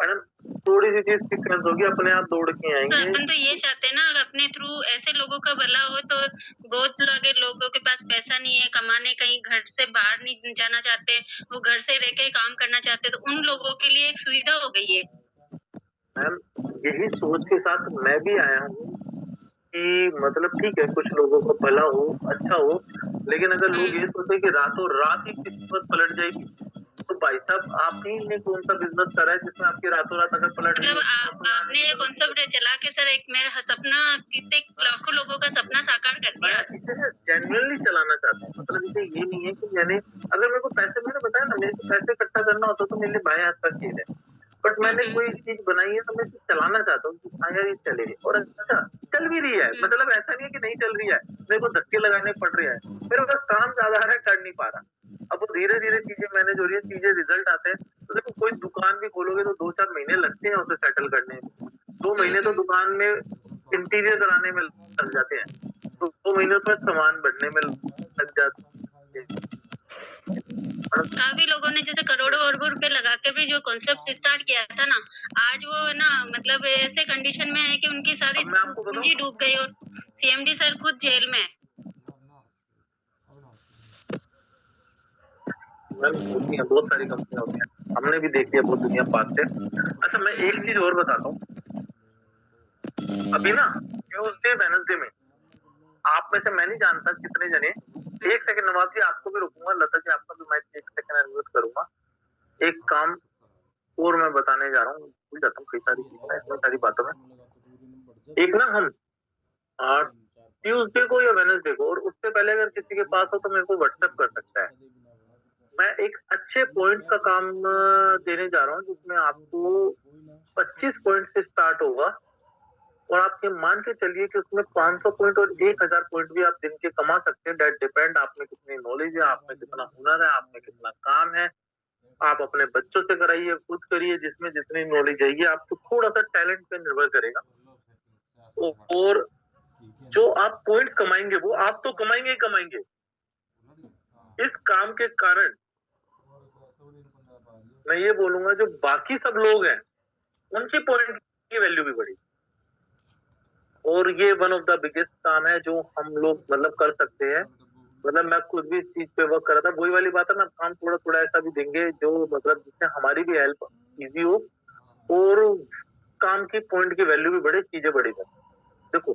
मैडम थोड़ी सी चीज सीक्वेंस होगी, अपने आप दौड़ के सर आएंगे। अपन तो ये चाहते हैं ना, अपने थ्रू ऐसे लोगों का भला हो, तो बहुत लोगों के पास पैसा नहीं है कमाने, कहीं घर से बाहर नहीं जाना चाहते, वो घर से रह के काम करना चाहते, तो उन लोगों के लिए एक सुविधा हो गई है। मैम यही सोच के साथ मैं भी आया हूँ कि मतलब ठीक है कुछ लोगों को भला हो, अच्छा हो, लेकिन अगर लोग ये सोचे कि रातों रात ही किस्मत पलट जाएगी, तो भाई साहब आप ही ने कौन सा बिजनेस करा है जिसमें आपकी रातों रात अगर पलट मतलब आपने ये कॉन्सेप्ट चला के सर, एक मेरा सपना कितने लाखों लोगों का सपना साकार कर दिया। इसे जेन्युइनली चलाना चाहता हूँ, मतलब इसे ये नहीं है कि मैंने, अगर मेरे को पैसे, मैंने बताया ना, मेरे को पैसे इकट्ठा करना होता तो मेरे लिए बाएं हाथ का खेल है, बट मैंने कोई चीज बनाई है तो मैं इसे चलाना चाहता हूँ कि हाँ यार ये चले, और अच्छा चल भी रही है, मतलब ऐसा नहीं है कि नहीं चल रही है, मेरे को धक्के लगाने पड़ रहे हैं, मेरे पास काम ज्यादा है, कर नहीं पा रहा। अब वो धीरे धीरे चीजें मैनेज हो रही है, चीजें रिजल्ट आते हैं, तो देखो कोई दुकान भी खोलोगे तो 2-4 महीने लगते हैं उसे सेटल करने में, 2 महीने तो दुकान में इंटीरियर कराने में लग जाते हैं, तो 2 महीने तो सामान बढ़ने में लग जाते हैं। काफी लोगों ने जैसे करोड़ों अरबों रुपए लगा के भी जो जो कॉन्सेप्ट स्टार्ट किया था ना, आज वो ना मतलब ऐसे कंडीशन में है कि उनकी सारी अब मैं आपको बताऊं? पूंजी डूब गई और सीएमडी सर खुद जेल में है। मैम होती है, बहुत सारी कंपनियां होती हैं, हमने भी देखी है बहुत दुनिया पास से। अच्छा मैं एक चीज और बताता हूँ, अभी ना ट्यूसडे वेडनेसडे में आप में से मैं नहीं जानता कितने जने, एक सेकंड नवाब जी आपको भी रुकूंगा, लता जी आपका भी माइक एक सेकंड अनम्यूट करूंगा। एक काम और मैं बताने जा रहा हूँ, भूल जाता हूँ कई सारी चीजें इतनी सारी बातों में। एक ना हम ट्यूसडे को या वेडनेसडे को, और उससे पहले अगर किसी के पास हो तो मेरे को व्हाट्सएप कर सकता है। मैं एक अच्छे पॉइंट का काम देने जा रहा हूँ जिसमें आपको 25 पॉइंट से स्टार्ट होगा और आप ये मान के चलिए कि उसमें 500 पॉइंट और 1000 पॉइंट भी आप दिन के कमा सकते हैं। डेट डिपेंड आप में कितनी नॉलेज है, आप में कितना हुनर है, आप में कितना काम है। आप अपने बच्चों से कराइए, खुद करिए, जिसमें जितनी नॉलेज है, ये आपको थोड़ा सा टैलेंट पे निर्भर करेगा। और जो आप पॉइंट्स कमाएंगे वो आप तो कमाएंगे ही कमाएंगे, इस काम के कारण मैं ये बोलूंगा जो बाकी सब लोग हैं उनकी पॉइंट की वैल्यू भी बढ़ी। और ये वन ऑफ द बिगेस्ट काम है जो हम लोग मतलब कर सकते हैं। मतलब मैं खुद भी इस चीज पे वर्क कर रहा था, वही वाली बात है ना, काम थोड़ा थोड़ा ऐसा भी देंगे जो मतलब जिससे हमारी भी हेल्प इजी हो और काम की पॉइंट की वैल्यू भी बढ़े, चीजें बढ़ी जाए। देखो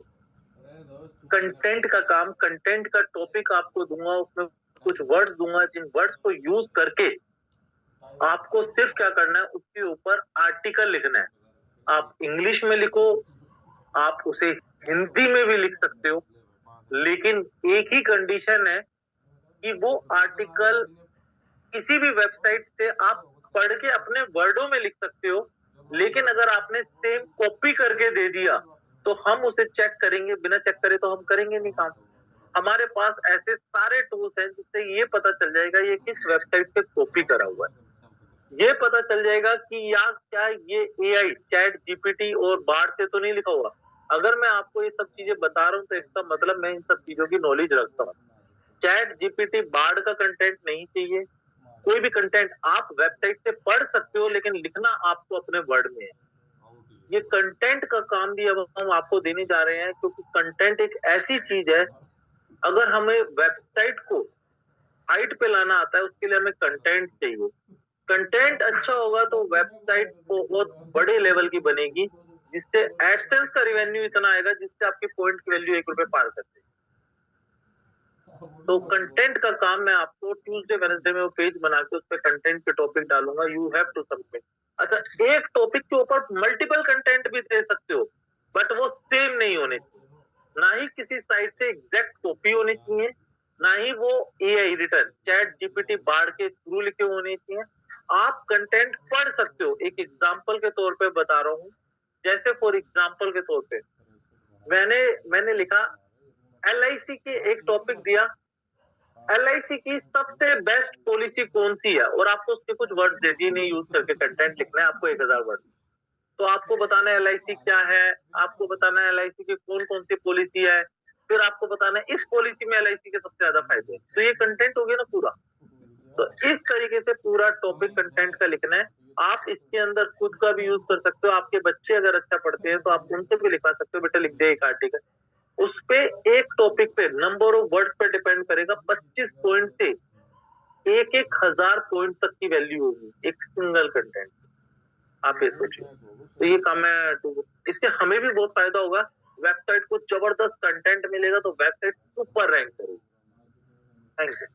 कंटेंट का काम, कंटेंट का टॉपिक आपको दूंगा, उसमें कुछ वर्ड्स दूंगा, जिन वर्ड्स को यूज करके आपको सिर्फ क्या करना है, उसके ऊपर आर्टिकल लिखना है। आप इंग्लिश में लिखो, आप उसे हिंदी में भी लिख सकते हो, लेकिन एक ही कंडीशन है कि वो आर्टिकल किसी भी वेबसाइट से आप पढ़ के अपने वर्डों में लिख सकते हो। लेकिन अगर आपने सेम कॉपी करके दे दिया तो हम उसे चेक करेंगे, बिना चेक करे तो हम करेंगे नहीं काम। हमारे पास ऐसे सारे टूल्स हैं जिससे ये पता चल जाएगा ये किस वेबसाइट से कॉपी करा हुआ है, ये पता चल जाएगा कि या क्या ये एआई चैट जीपीटी और बार्ड से तो नहीं लिखा हुआ। अगर मैं आपको ये सब चीजें बता रहा हूँ तो इसका मतलब मैं इन सब चीजों की नॉलेज रखता हूँ। चैट जीपीटी बार्ड का कंटेंट नहीं चाहिए, कोई भी कंटेंट आप वेबसाइट से पढ़ सकते हो, लेकिन लिखना आपको अपने वर्ड में है। ये कंटेंट का काम भी अब हम आपको देने जा रहे हैं, क्योंकि कंटेंट एक ऐसी चीज है, अगर हमें वेबसाइट को हाइट पे लाना आता है उसके लिए हमें कंटेंट चाहिए। कंटेंट अच्छा होगा तो वेबसाइट बहुत बड़े लेवल की बनेगी, जिससे एडसेंस का रिवेन्यू इतना आएगा जिससे आपकी पॉइंट की वैल्यू ₹1 पार करते हैं। तो कंटेंट का काम मैं आपको ट्यूसडे वेडनेसडे में वो पेज बना के उस पर कंटेंट के टॉपिक डालूंगा। You have to submit. अच्छा, एक टॉपिक के ऊपर मल्टीपल कंटेंट भी दे सकते हो, बट वो सेम नहीं होने चाहिए। ना ही किसी साइट से एग्जैक्ट कॉपी होनी चाहिए, ना ही वो AI written ChatGPT Bard के थ्रू लिखे होने चाहिए। आप कंटेंट पढ़ सकते हो। एक एग्जांपल के तौर पे बता रहा हूँ, जैसे फॉर एग्जांपल के तौर पे मैंने लिखा LIC के एक टॉपिक दिया, LIC की सबसे बेस्ट पॉलिसी कौन सी है, और आपको उसके कुछ वर्ड दे दिए, नहीं यूज करके कंटेंट लिखना है आपको 1000 वर्ड। तो आपको बताना है LIC क्या है, आपको बताना है LIC की कौन कौन सी पॉलिसी है, फिर आपको बताना है इस पॉलिसी में LIC के सबसे ज्यादा फायदे हैं। तो ये कंटेंट हो गया ना पूरा। तो इस तरीके से पूरा टॉपिक कंटेंट का लिखना है। आप इसके अंदर खुद का भी यूज कर सकते हो। आपके बच्चे अगर अच्छा पढ़ते हैं तो आप उनसे भी लिखा सकते हो, बेटा लिख दे एक आर्टिकल। उस पे एक टॉपिक पे नंबर ऑफ वर्ड्स पे डिपेंड करेगा। 25 पॉइंट से 1000 पॉइंट तक की वैल्यू होगी एक सिंगल कंटेंट। आप ये सोचिए। तो ये काम है, तो इससे हमें भी बहुत फायदा होगा। वेबसाइट को जबरदस्त कंटेंट मिलेगा तो वेबसाइट सुपर रैंक करेगी। Thank you.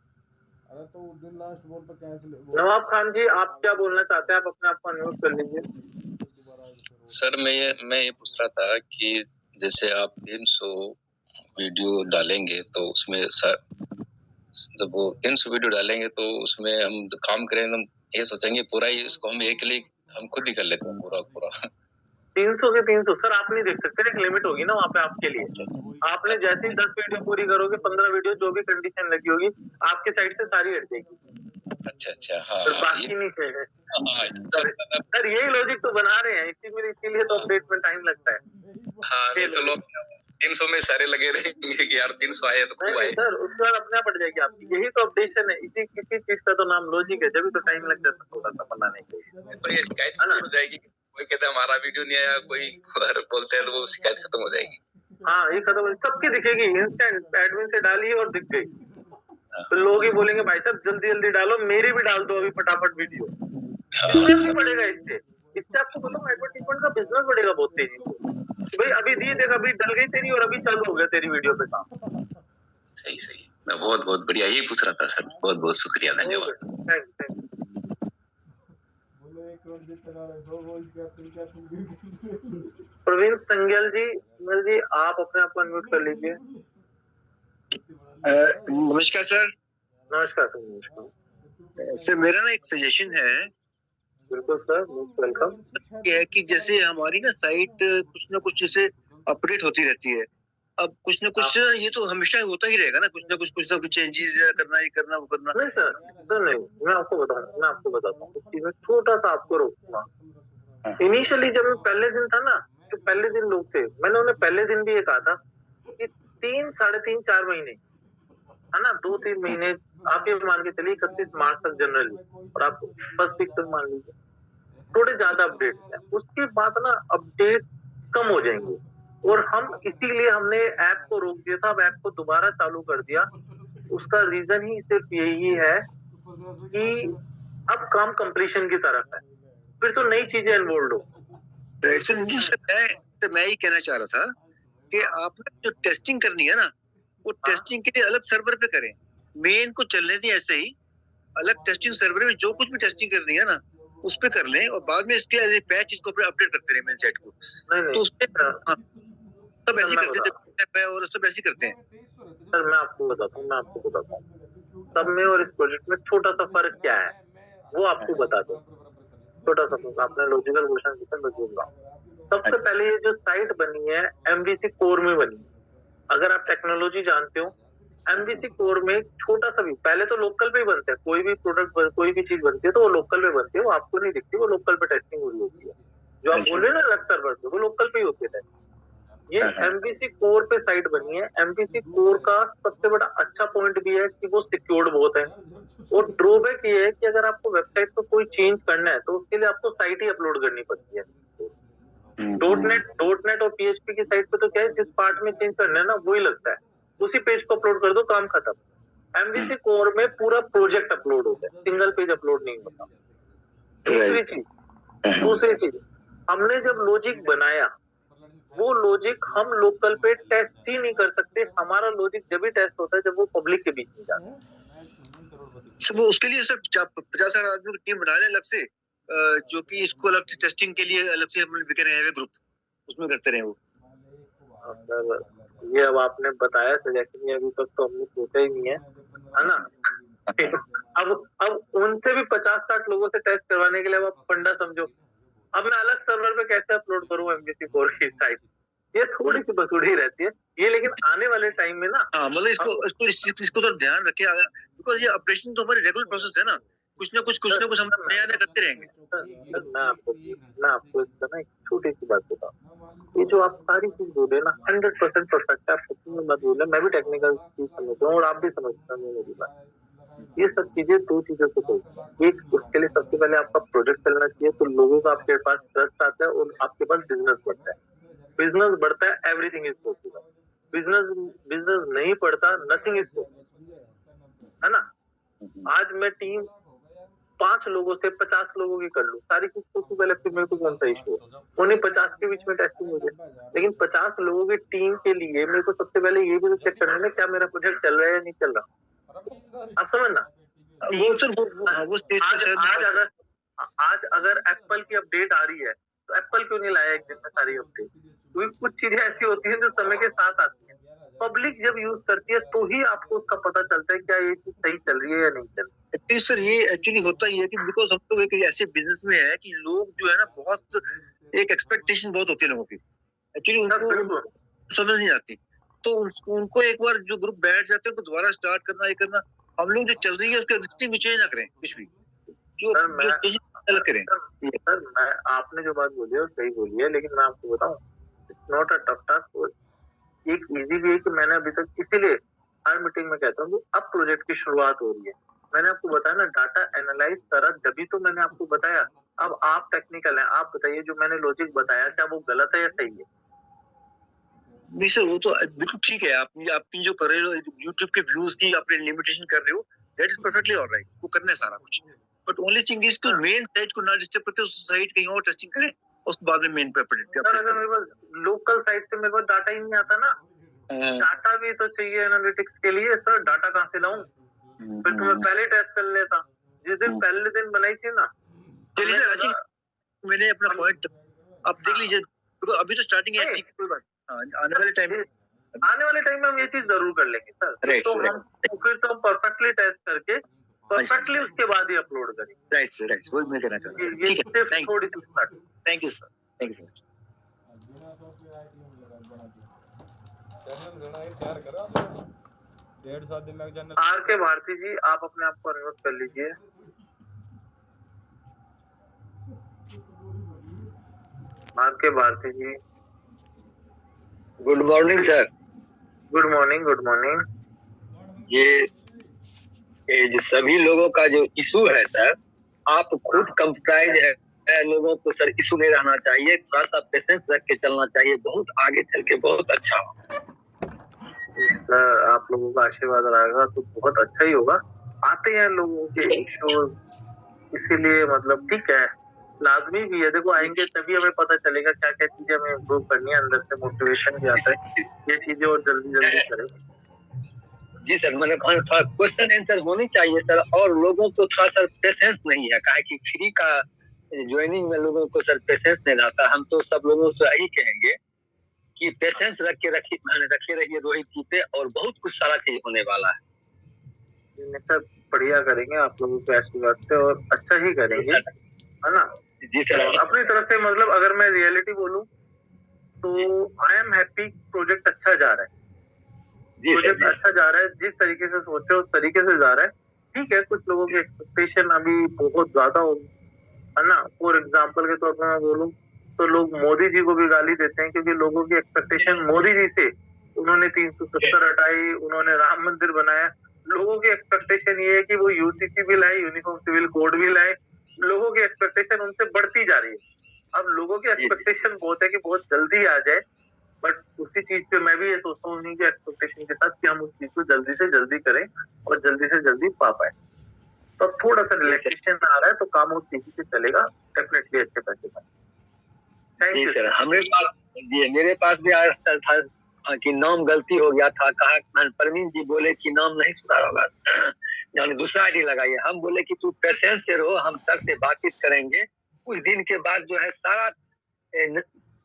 नवाब खान जी, आप क्या बोलना चाहते हैं? आप अपने आप को अनम्यूट कर लीजिए। सर मैं ये पूछ रहा था कि जैसे आप 300 वीडियो डालेंगे तो उसमें जब वो 300 वीडियो डालेंगे तो उसमें हम काम करेंगे, हम ये सोचेंगे पूरा ही इसको हम एक क्लिक हम खुद ही कर लेते हैं पूरा 300 के 300 सर आप नहीं देख सकते, एक लिमिट होगी ना वहाँ पे आपके लिए। आपने जैसे ही 10 वीडियो पूरी करोगे, 15 वीडियो जो भी कंडीशन लगी होगी आपके साइड से सारी हट जाएगी। अच्छा हाँ, बाकी नहीं चाहिए सर, यही लॉजिक तो बना रहे हैं, इसीलिए तो अपडेट में टाइम लगता है। हाँ, नहीं तो लोग 300 में सारे लगे रहेंगे कि यार 300 आए तो खूब नहीं आए। सर, उसके बाद अपने आप बढ़ जाएगी आपकी। यही तो अपडेशन है, इसी किसी चीज का तो नाम लॉजिक है, जब भी तो टाइम लग जाता है थोड़ा सा बनाने के लिए। तो ये शिकायत हो जाएगी, कोई कहता है हमारा वीडियो नहीं आया, कोई बोलते हैं तो वो शिकायत खत्म हो जाएगी। हाँ, ये खत्म, सबकी दिखेगी इंस्टेंट, एडमिन से डाली और दिख गई। तो लोग ही बोलेंगे भाई साहब जल्दी जल्दी डालो, मेरी भी डाल दो अभी फटाफट वीडियो। कितना बढ़ेगा इससे आपको बताऊं, एडवर्टीजमेंट का बिजनेस बढ़ेगा बहुत तेजी से। भाई अभी दी देख, अभी डल गई तेरी और अभी चालू हो गया तेरी वीडियो पे काम। सही सही, मैं बहुत बहुत बढ़िया यही पूछ रहा था सर, बहुत बहुत शुक्रिया, धन्यवाद। थैंक प्रवीण संज्ञल जी, आप अपने आप को अनम्यूट कर लीजिए। नमस्कार सर। नमस्कार सर। नमस्कार सर, मेरा ना एक सजेशन है। बिल्कुल सर, मोस्ट वेलकम। ये है कि जैसे हमारी ना साइट कुछ ना कुछ जैसे अपडेट होती रहती है। अब कुछ ना कुछ ये तो हमेशा होता ही रहेगा ना, कुछ ना कुछ चेंजेस करना, ये करना, वो करना। नहीं सर नहीं, मैं आपको बताता हूँ, इस चीज में छोटा सा आपको रोकूंगा। इनिशियली जब पहले दिन था ना, तो पहले दिन लोग थे, मैंने उन्हें पहले दिन भी ये कहा था कि 3, साढ़े 3, 4 महीने है ना, 2-3 महीने आप ये मान के चलिए 31 मार्च तक जनरली, और आप फर्स्ट वीक तक मान लीजिए थोड़े ज्यादा अपडेट है। उसके बाद ना अपडेट कम हो जाएंगे, और हम इसीलिए हमने ऐप को रोक दिया था, अब ऐप को दोबारा चालू कर दिया। उसका रीजन ही सिर्फ यही है कि अब काम कंप्लीशन की तरफ है, फिर तो नई चीजें इन्वॉल्व हो। मैं ये कहना चाह रहा था कि आपने जो टेस्टिंग करनी है ना, वो टेस्टिंग के लिए अलग सर्वर पे करें, मेन को चलने दें ऐसे ही। अलग टेस्टिंग सर्वर में जो कुछ भी टेस्टिंग करनी है ना, उस पे कर लें, और बाद में इसके एज ए पैच इसको अपडेट करते रहे मेन साइट को। तो उसपे सब ऐसे करते हैं, और सब ऐसे करते हैं। सर मैं आपको बताता हूँ, सब में और इस प्रोजेक्ट में छोटा सा फर्क क्या है वो आपको बता दो। छोटा सा फर्क, आपने लॉजिकल क्वेश्चन किया, मैं बोल रहा हूँ। सबसे पहले ये जो साइट बनी है MVC कोर में बनी है। अगर आप टेक्नोलॉजी जानते हो, MVC कोर में छोटा सा भी, पहले तो लोकल पे ही बनते हैं, कोई भी प्रोडक्ट कोई भी चीज बनती है तो वो लोकल पे बनती है, वो आपको नहीं दिखती, वो लोकल पे टेस्टिंग हो रही होती है। जो आप बोल रहे हैं ना अलग सर्वर पे, वो लोकल पे ही होती है। ये MVC कोर पे साइट बनी है। MVC कोर का सबसे बड़ा अच्छा पॉइंट भी है कि वो सिक्योर्ड बहुत है, और ड्रॉबैक ये है कि अगर आपको वेबसाइट पे कोई चेंज करना है तो उसके लिए आपको साइट ही अपलोड करनी पड़ती है। डॉट नेट और PHP की साइट पे तो क्या है, जिस पार्ट में चेंज करना है ना वही लगता है, उसी पेज को अपलोड कर दो, काम खत्म। MVC कोर में पूरा प्रोजेक्ट अपलोड होता है, सिंगल पेज अपलोड नहीं होता। दूसरी चीज हमने जब लॉजिक बनाया, वो लॉजिक हम लोकल पे टेस्ट ही नहीं कर सकते। हमारा लॉजिक जब भी टेस्ट होता है जब वो पब्लिक के बीच में जाता है। वो उसके लिए सर 50 आदमी की टीम बना लें अलग से, जो कि इसको अलग से टेस्टिंग के लिए अलग से हम बिक रहे हैं ग्रुप, उसमें करते रहे वो। ये अब आपने बताया सजेशन, ये अभी तक तो हमने सोचा ही नहीं है ना। अब उनसे भी 50-60 लोगों से टेस्ट करवाने के लिए अब फंडा समझो। अब मैं अलग सर्वर पे कैसे अपलोड करूं MVC कोर की साइट, ये थोड़ी सी बसुड़ी रहती है ये, लेकिन आने वाले टाइम में ना मतलब इसको तो ध्यान रखे, बिकॉज ये ऑपरेशन तो हमारी रेगुलर प्रोसेस है ना, कुछ ना कुछ हम नया करते रहेंगे। मैं आपको इसका ना एक छोटी सी बात बताऊं, ये जो आप सारी चीज बोले ना 100% परफेक्ट है, आप मत बोले, मैं भी टेक्निकल चीज समझता हूँ और आप भी समझते हैं मेरी बात। ये सब चीजें दो चीजों से चलती है। एक, उसके लिए सबसे पहले आपका प्रोजेक्ट चलना चाहिए, तो लोगों का आपके पास ट्रस्ट आता है और आपके पास बिजनेस बढ़ता है। बिजनेस बढ़ता है, एवरीथिंग इज पॉसिबल। बिजनेस नहीं बढ़ता, नथिंग इज पॉसिबल, है ना। आज मैं टीम 5 लोगों से 50 लोगों की कर लूं, सारी चीज पॉसिबल है, फिर मेरे को कौन सा इशू है। उन्हें 50 के बीच में टेस्टिंग हो जाए, लेकिन 50 लोगों की टीम के लिए मेरे को सबसे पहले ये भी तो चेक करना है क्या मेरा प्रोजेक्ट चल रहा है या नहीं चल रहा। आप समझना, आज अगर एप्पल की अपडेट आ रही है तो एप्पल क्यों नहीं लाया एक दिन में सारी अपडेट, क्योंकि कुछ चीजें ऐसी होती हैं जो समय के साथ आती हैं। पब्लिक जब यूज करती है तो ही आपको उसका पता चलता है क्या ये चीज सही चल रही है या नहीं चल रही है। सर ये एक्चुअली होता ही है कि बिकॉज हम लोग एक ऐसे बिजनेस में है कि लोग जो है ना बहुत एक एक्सपेक्टेशन बहुत होती है लोगों की, एक्चुअली उनको समझ नहीं आती, तो उनको एक बार जो ग्रुप बैठ जाते हैं उनको दोबारा स्टार्ट करना, ये करना। हम लोग जो चल रही है उसके एग्जिस्टिंग में चेंज ना करें, कुछ भी जो अलग करें। सर आपने जो बात बोली है वो सही बोली है, लेकिन मैं आपको बताऊं, it's not a tough task, एक इजी भी है कि मैंने अभी तक, इसीलिए हर मीटिंग में कहता हूँ कि अब प्रोजेक्ट की शुरुआत हो रही है। मैंने आपको बताया ना डाटा एनालाइज करा, जब तो मैंने आपको बताया। अब आप टेक्निकल हैं, आप बताइए जो मैंने लॉजिक बताया क्या वो गलत है या सही है? नहीं सर, वो तो बिल्कुल ठीक है। आप जो कर रहे हो यूट्यूब के व्यूज की आपने लिमिटेशन कर रहे हो, दैट इज परफेक्टली ऑलराइट, वो करना है सारा कुछ। But only thing is to main site को ना डिस्टर्ब करके उस साइट कहीं और टेस्टिंग करें, उसके बाद में मेन पे अपडेट सर अगर मेरे पास लोकल साइट से मेरे पास डाटा ही नहीं आता ना, डाटा भी तो चाहिए एनालिटिक्स के लिए। सर डाटा कहाँ से लाऊं? फिर तो मैं पहले टेस्ट कर लेता, जिस दिन पहले दिन बनाई थी ना। चलिए सर, अच्छा मैंने अपना पॉइंट आप देख लीजिए, अभी तो स्टार्टिंग है, ठीक कोई बात। आने वाले टाइम में हम ये चीज जरूर कर लेंगे सर। फिर तो हम परफेक्टली टेस्ट करके परफेक्टली उसके बाद ही अपलोड करेंगे। राइट, वो मैं कहना चाहता हूँ। ठीक है, थोड़ी सी thank you sir, thank you sir. R K Bharti जी, आप अपने आप को अनम्यूट कर लीजिए। R K Bharti ji, good morning sir. Good morning, good morning. ये जो सभी लोगों का जो इशू है सर, आप खुद कंप्यूटराइज है लोगों को सर इशू नहीं रहना चाहिए, थोड़ा सा पेशेंस रख के चलना चाहिए, बहुत आगे चल के बहुत अच्छा होगा सर। आप लोगों का आशीर्वाद रहेगा तो बहुत अच्छा ही होगा। आते हैं लोगों के इशू, इसीलिए मतलब ठीक है, लाजमी भी है। देखो आएंगे तभी हमें पता चलेगा क्या क्या चीजें हमें इम्प्रूव करनी है, अंदर से मोटिवेशन भी आता है ये चीजें और जल्दी जल्दी करें। जी सर, मैंने कहा थोड़ा क्वेश्चन आंसर होनी चाहिए सर, और लोगों को थोड़ा सा पेशेंस नहीं है, कहा कि फ्री का ज्वाइनिंग में लोगों को सर पेशेंस नहीं रहता। हम तो सब लोगों से यही कहेंगे कि पेशेंस रखे रहिए रोहित जी पे, और बहुत कुछ सारा चीज होने वाला है सर। बढ़िया करेंगे आप लोगों के आशीर्वाद से, और अच्छा ही करेंगे, है ना? जी सर। अपनी तरफ से मतलब अगर मैं रियलिटी बोलूं तो आई एम हैप्पी, प्रोजेक्ट अच्छा जा रहा है। प्रोजेक्ट अच्छा जा रहा है, जिस तरीके से सोचे उस तरीके से जा रहा है। ठीक है, कुछ लोगों की एक्सपेक्टेशन अभी बहुत ज्यादा होगी, है ना? फॉर एग्जाम्पल के तौर पर मैं बोलूं तो लोग मोदी जी को भी गाली देते हैं, क्योंकि लोगों की एक्सपेक्टेशन मोदी जी से, उन्होंने 370 हटाई, उन्होंने राम मंदिर बनाया। लोगों की एक्सपेक्टेशन ये है कि वो यूसीसी भी लाए, यूनिफॉर्म सिविल कोड भी लाए। लोगों की एक्सपेक्टेशन उनसे बढ़ती जा रही है। अब लोगों की एक्सपेक्टेशन बहुत है कि बहुत जल्दी आ जाए, बट उसी चीज पे मैं भी ये सोचता हूँ उन्हीं के एक्सपेक्टेशन के साथ कि हम उस चीज को जल्दी से जल्दी करें और जल्दी से जल्दी पा पाए। तो थोड़ा सा रिलैक्सेशन आ रहा है तो काम और तेजी से चलेगा, डेफिनेटली अच्छे पैसे पाए। Thank you sir. मेरे पास भी आया था कि नाम गलती हो गया था, कहा परवीन जी बोले कि नाम नहीं सुधारा होगा, यानी दूसरा आईडी लगाइए। हम बोले कि तू पेशेंस से रहो, हम सर से बातचीत करेंगे। कुछ दिन के बाद जो है सारा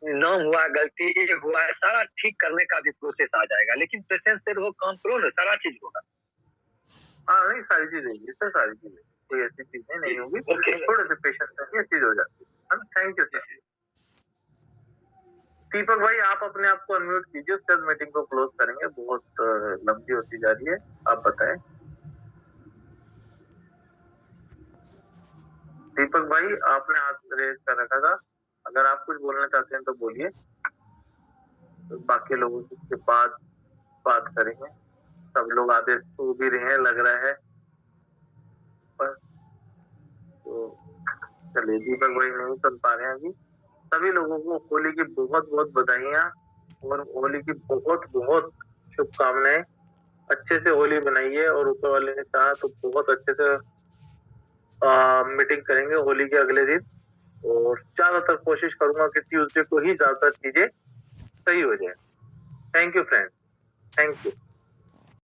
नाम हुआ, गलती ये हुआ है, सारा ठीक करने का भी प्रोसेस आ जाएगा। लेकिन पेशेंस से रहो, काम करो ना, सारा चीज होगा। हाँ नहीं, सारी चीजें होगी सर, सारी चीजें, कोई ऐसी चीजें नहीं होगी। थोड़े से पेशेंस रखिए, चीज हो जाती है। Thank you sir. दीपक भाई, आप अपने आप को अनम्यूट कीजिए, उसके बाद मीटिंग को क्लोज करेंगे, बहुत लंबी होती जा रही है। आप बताएं दीपक भाई, आपने हाथ रेज कर रखा था, अगर आप कुछ बोलना चाहते हैं तो बोलिए, तो बाकी लोगों के बाद बात करेंगे। सब लोग आधे सो भी रहे हैं लग रहा है, पर तो चलिए, दीपक भाई नहीं सुन पा रहे हैं अभी। सभी लोगों को होली की बहुत बहुत बधाइयाँ और होली की बहुत बहुत शुभकामनाएं। अच्छे से होली बनाइए, और ऊपर वाले ने कहा तो बहुत अच्छे से मीटिंग करेंगे होली के अगले दिन, और ज्यादातर कोशिश करूंगा कि ट्यूसडे को ही ज्यादातर चीजें सही हो जाए। Thank you friend, thank you.